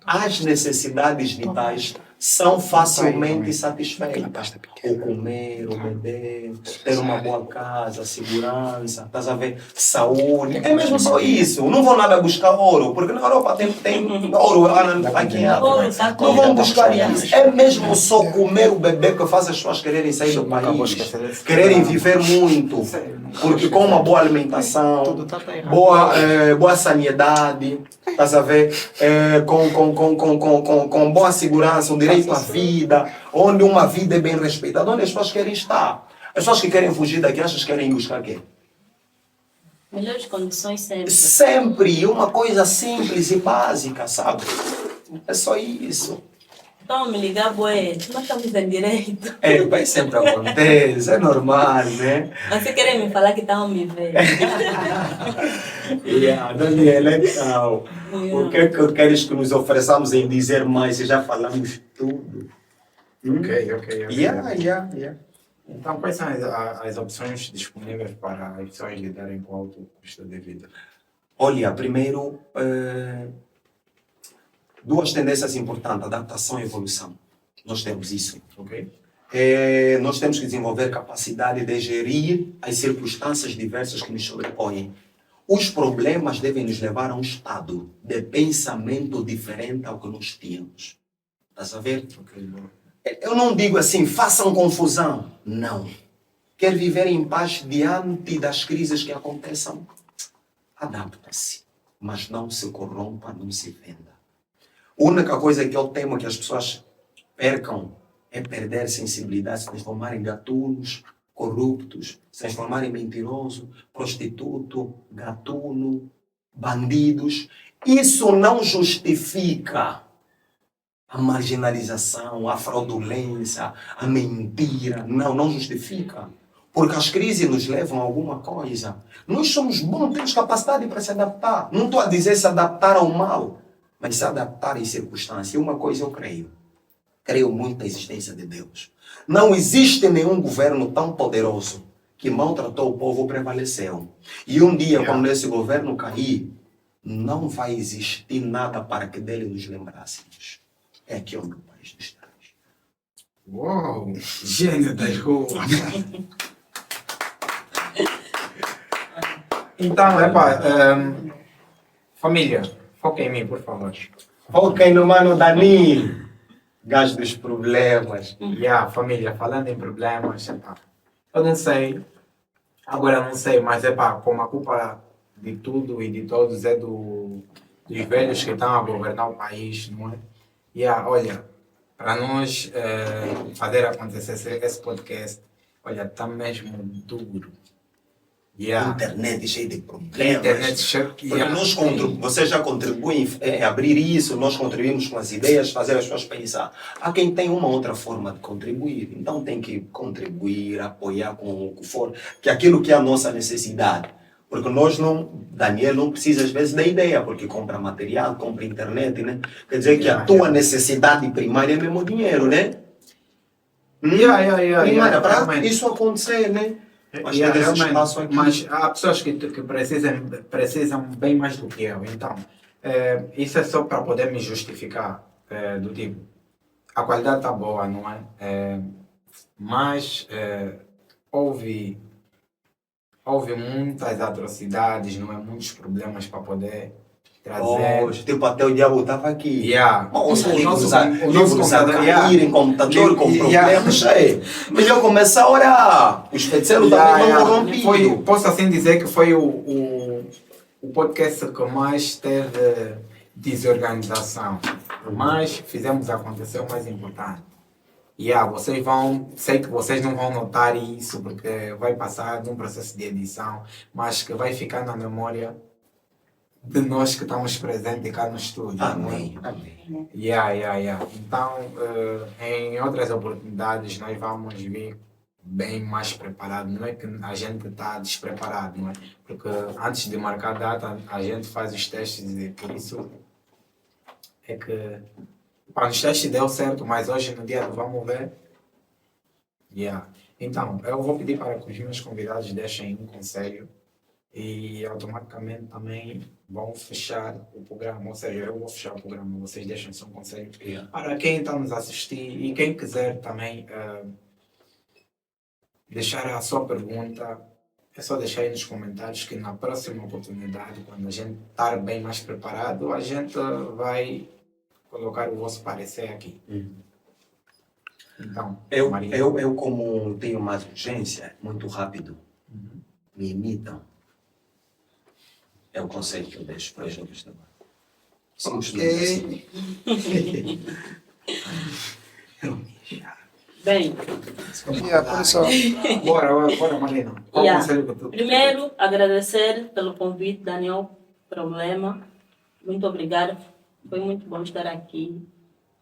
as necessidades vitais são facilmente satisfeitas. O comer, o beber, ter uma boa casa, segurança, estás a ver? Saúde. É mesmo só isso. Não vão nada buscar ouro, porque na Europa tem ouro aqui em África. Não vão buscar isso. É mesmo só comer o bebê que faz as pessoas quererem sair do país, quererem viver muito. Porque com uma boa alimentação, boa sanidade, estás a ver? Com boa segurança, o direito à vida, onde uma vida é bem respeitada, onde as pessoas querem estar. As pessoas que querem fugir daqui, achas que querem ir buscar quê? Melhores condições sempre. Sempre, uma coisa simples e básica, sabe? É só isso. Então me ligar, boé, nós estamos em direito. Vai sempre acontece, é normal, né? Você querem me falar que estão me vendo? Daniela, então, o que é que queres que nos ofereçamos em dizer mais? Já falamos tudo. Ok. Yeah. Então, quais são as opções disponíveis para as pessoas lidarem com o alto custo de vida? Olha, primeiro, duas tendências importantes, adaptação e evolução. Nós temos isso. Ok? Nós temos que desenvolver capacidade de gerir as circunstâncias diversas que nos sobrepõem. Os problemas devem nos levar a um estado de pensamento diferente ao que nós tínhamos. Estás a ver? Ok, bom. Eu não digo assim, façam confusão. Não. Quer viver em paz diante das crises que aconteçam? Adapta-se. Mas não se corrompa, não se venda. A única coisa que eu temo que as pessoas percam é perder sensibilidade, se transformarem em gatunos, corruptos, se transformarem em mentiroso, prostituto, gatuno, bandidos. Isso não justifica a marginalização, a fraudulência, a mentira. Não justifica. Porque as crises nos levam a alguma coisa. Nós somos bons, temos capacidade para se adaptar. Não estou a dizer se adaptar ao mal, mas se adaptar em circunstâncias. E uma coisa eu creio. Creio muito na existência de Deus. Não existe nenhum governo tão poderoso que maltratou o povo prevaleceu. E um dia, quando esse governo cair, não vai existir nada para que dele nos lembrássemos. É aqui onde o país nos traz. Uau! Gênio das ruas! Então, família, foca em mim, por favor. Foquem no mano Dani, gajo dos problemas. Família, falando em problemas, eu não sei, agora não sei, mas como a culpa de tudo e de todos é dos velhos que estão a governar o país, não é? Olha, para nós fazer acontecer esse podcast, Olha, está mesmo duro. A Yeah. internet cheia de A problemas. internet chega. Porque você já contribui em abrir isso, nós contribuímos com as ideias, fazer as pessoas pensar. Há quem tem uma outra forma de contribuir, então tem que contribuir, apoiar com o que for, que é aquilo que é a nossa necessidade. Porque nós não, Daniel não precisa às vezes da ideia, porque compra material, compra internet, né? Quer dizer que a tua necessidade primária é mesmo o dinheiro, né? Primária, para realmente. isso acontecer, né? Mas Yeah, tem esse realmente, espaço aqui. mas há pessoas que precisam bem mais do que eu. Então, isso é só para poder me justificar. Do tipo, a qualidade está boa, não é? Mas houve muitas atrocidades, não é? Muitos problemas para poder trazer. Hoje, tipo, até o diabo estava aqui. Yeah. Nossa, O livros nosso a computador, cair em computador com Yeah. problemas. Melhor começar a orar. Os feiticeiros também não corrompidos. Posso assim dizer que foi o podcast que mais teve desorganização. Mas fizemos acontecer o mais importante. Sei que vocês não vão notar isso porque vai passar num processo de edição, mas que vai ficar na memória de nós que estamos presentes cá no estúdio. Amém. Então, em outras oportunidades, nós vamos vir bem mais preparados. Não é que a gente está despreparado, não é? Porque antes de marcar a data, a gente faz os testes e por isso é que os testes deu certo, mas hoje no dia do vamos ver. Então, eu vou pedir para que os meus convidados deixem um conselho e automaticamente também vão fechar o programa, ou seja, eu vou fechar o programa, vocês deixem só um conselho para quem está nos assistir e quem quiser também deixar a sua pergunta, é só deixar aí nos comentários que na próxima oportunidade, quando a gente estar bem mais preparado, a gente vai colocar o vosso parecer aqui. Então, Maria. Eu como tenho mais urgência, muito rápido, me imitam. É o conselho que eu deixo para os outros também. Bem, Bora, Marina. Qual o conselho que tu... Primeiro, agradecer pelo convite, Daniel Problema. Muito obrigada. Foi muito bom estar aqui.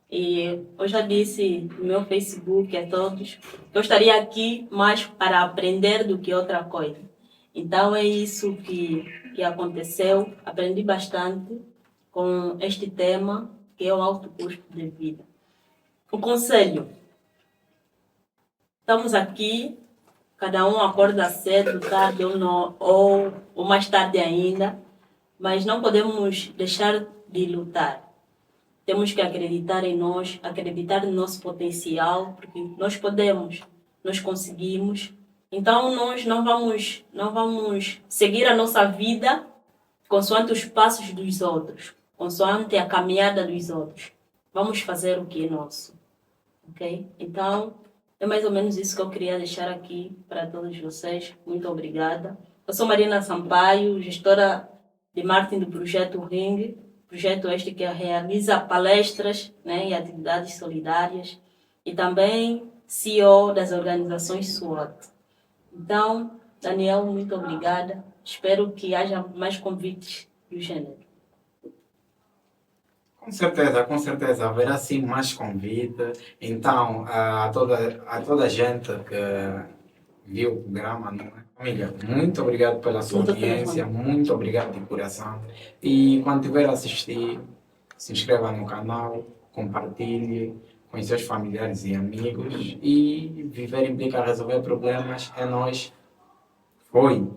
E eu já disse no meu Facebook a todos que eu estaria aqui mais para aprender do que outra coisa. Então é isso que aconteceu. Aprendi bastante com este tema, que é o alto custo de vida. O conselho. Estamos aqui, cada um acorda cedo, tarde ou mais tarde ainda, mas não podemos deixar de lutar. Temos que acreditar em nós, acreditar no nosso potencial, porque nós podemos, nós conseguimos. Então nós não vamos seguir a nossa vida consoante os passos dos outros, consoante a caminhada dos outros. Vamos fazer o que é nosso, ok? Então é mais ou menos isso que eu queria deixar aqui para todos vocês. Muito obrigada. Eu sou Marina Sampaio, gestora de marketing do Projeto Ring. Projeto este que realiza palestras, né, e atividades solidárias. E também CEO das organizações SWOT. Então, Daniel, muito obrigada. Espero que haja mais convites do gênero. Com certeza, haverá sim mais convite. Então, a toda a gente que viu o programa, não é? Família, muito obrigado pela sua audiência, muito obrigado de coração. E quando tiver a assistir, se inscreva no canal, compartilhe com os seus familiares e amigos. E viver implica resolver problemas. É nós. Foi.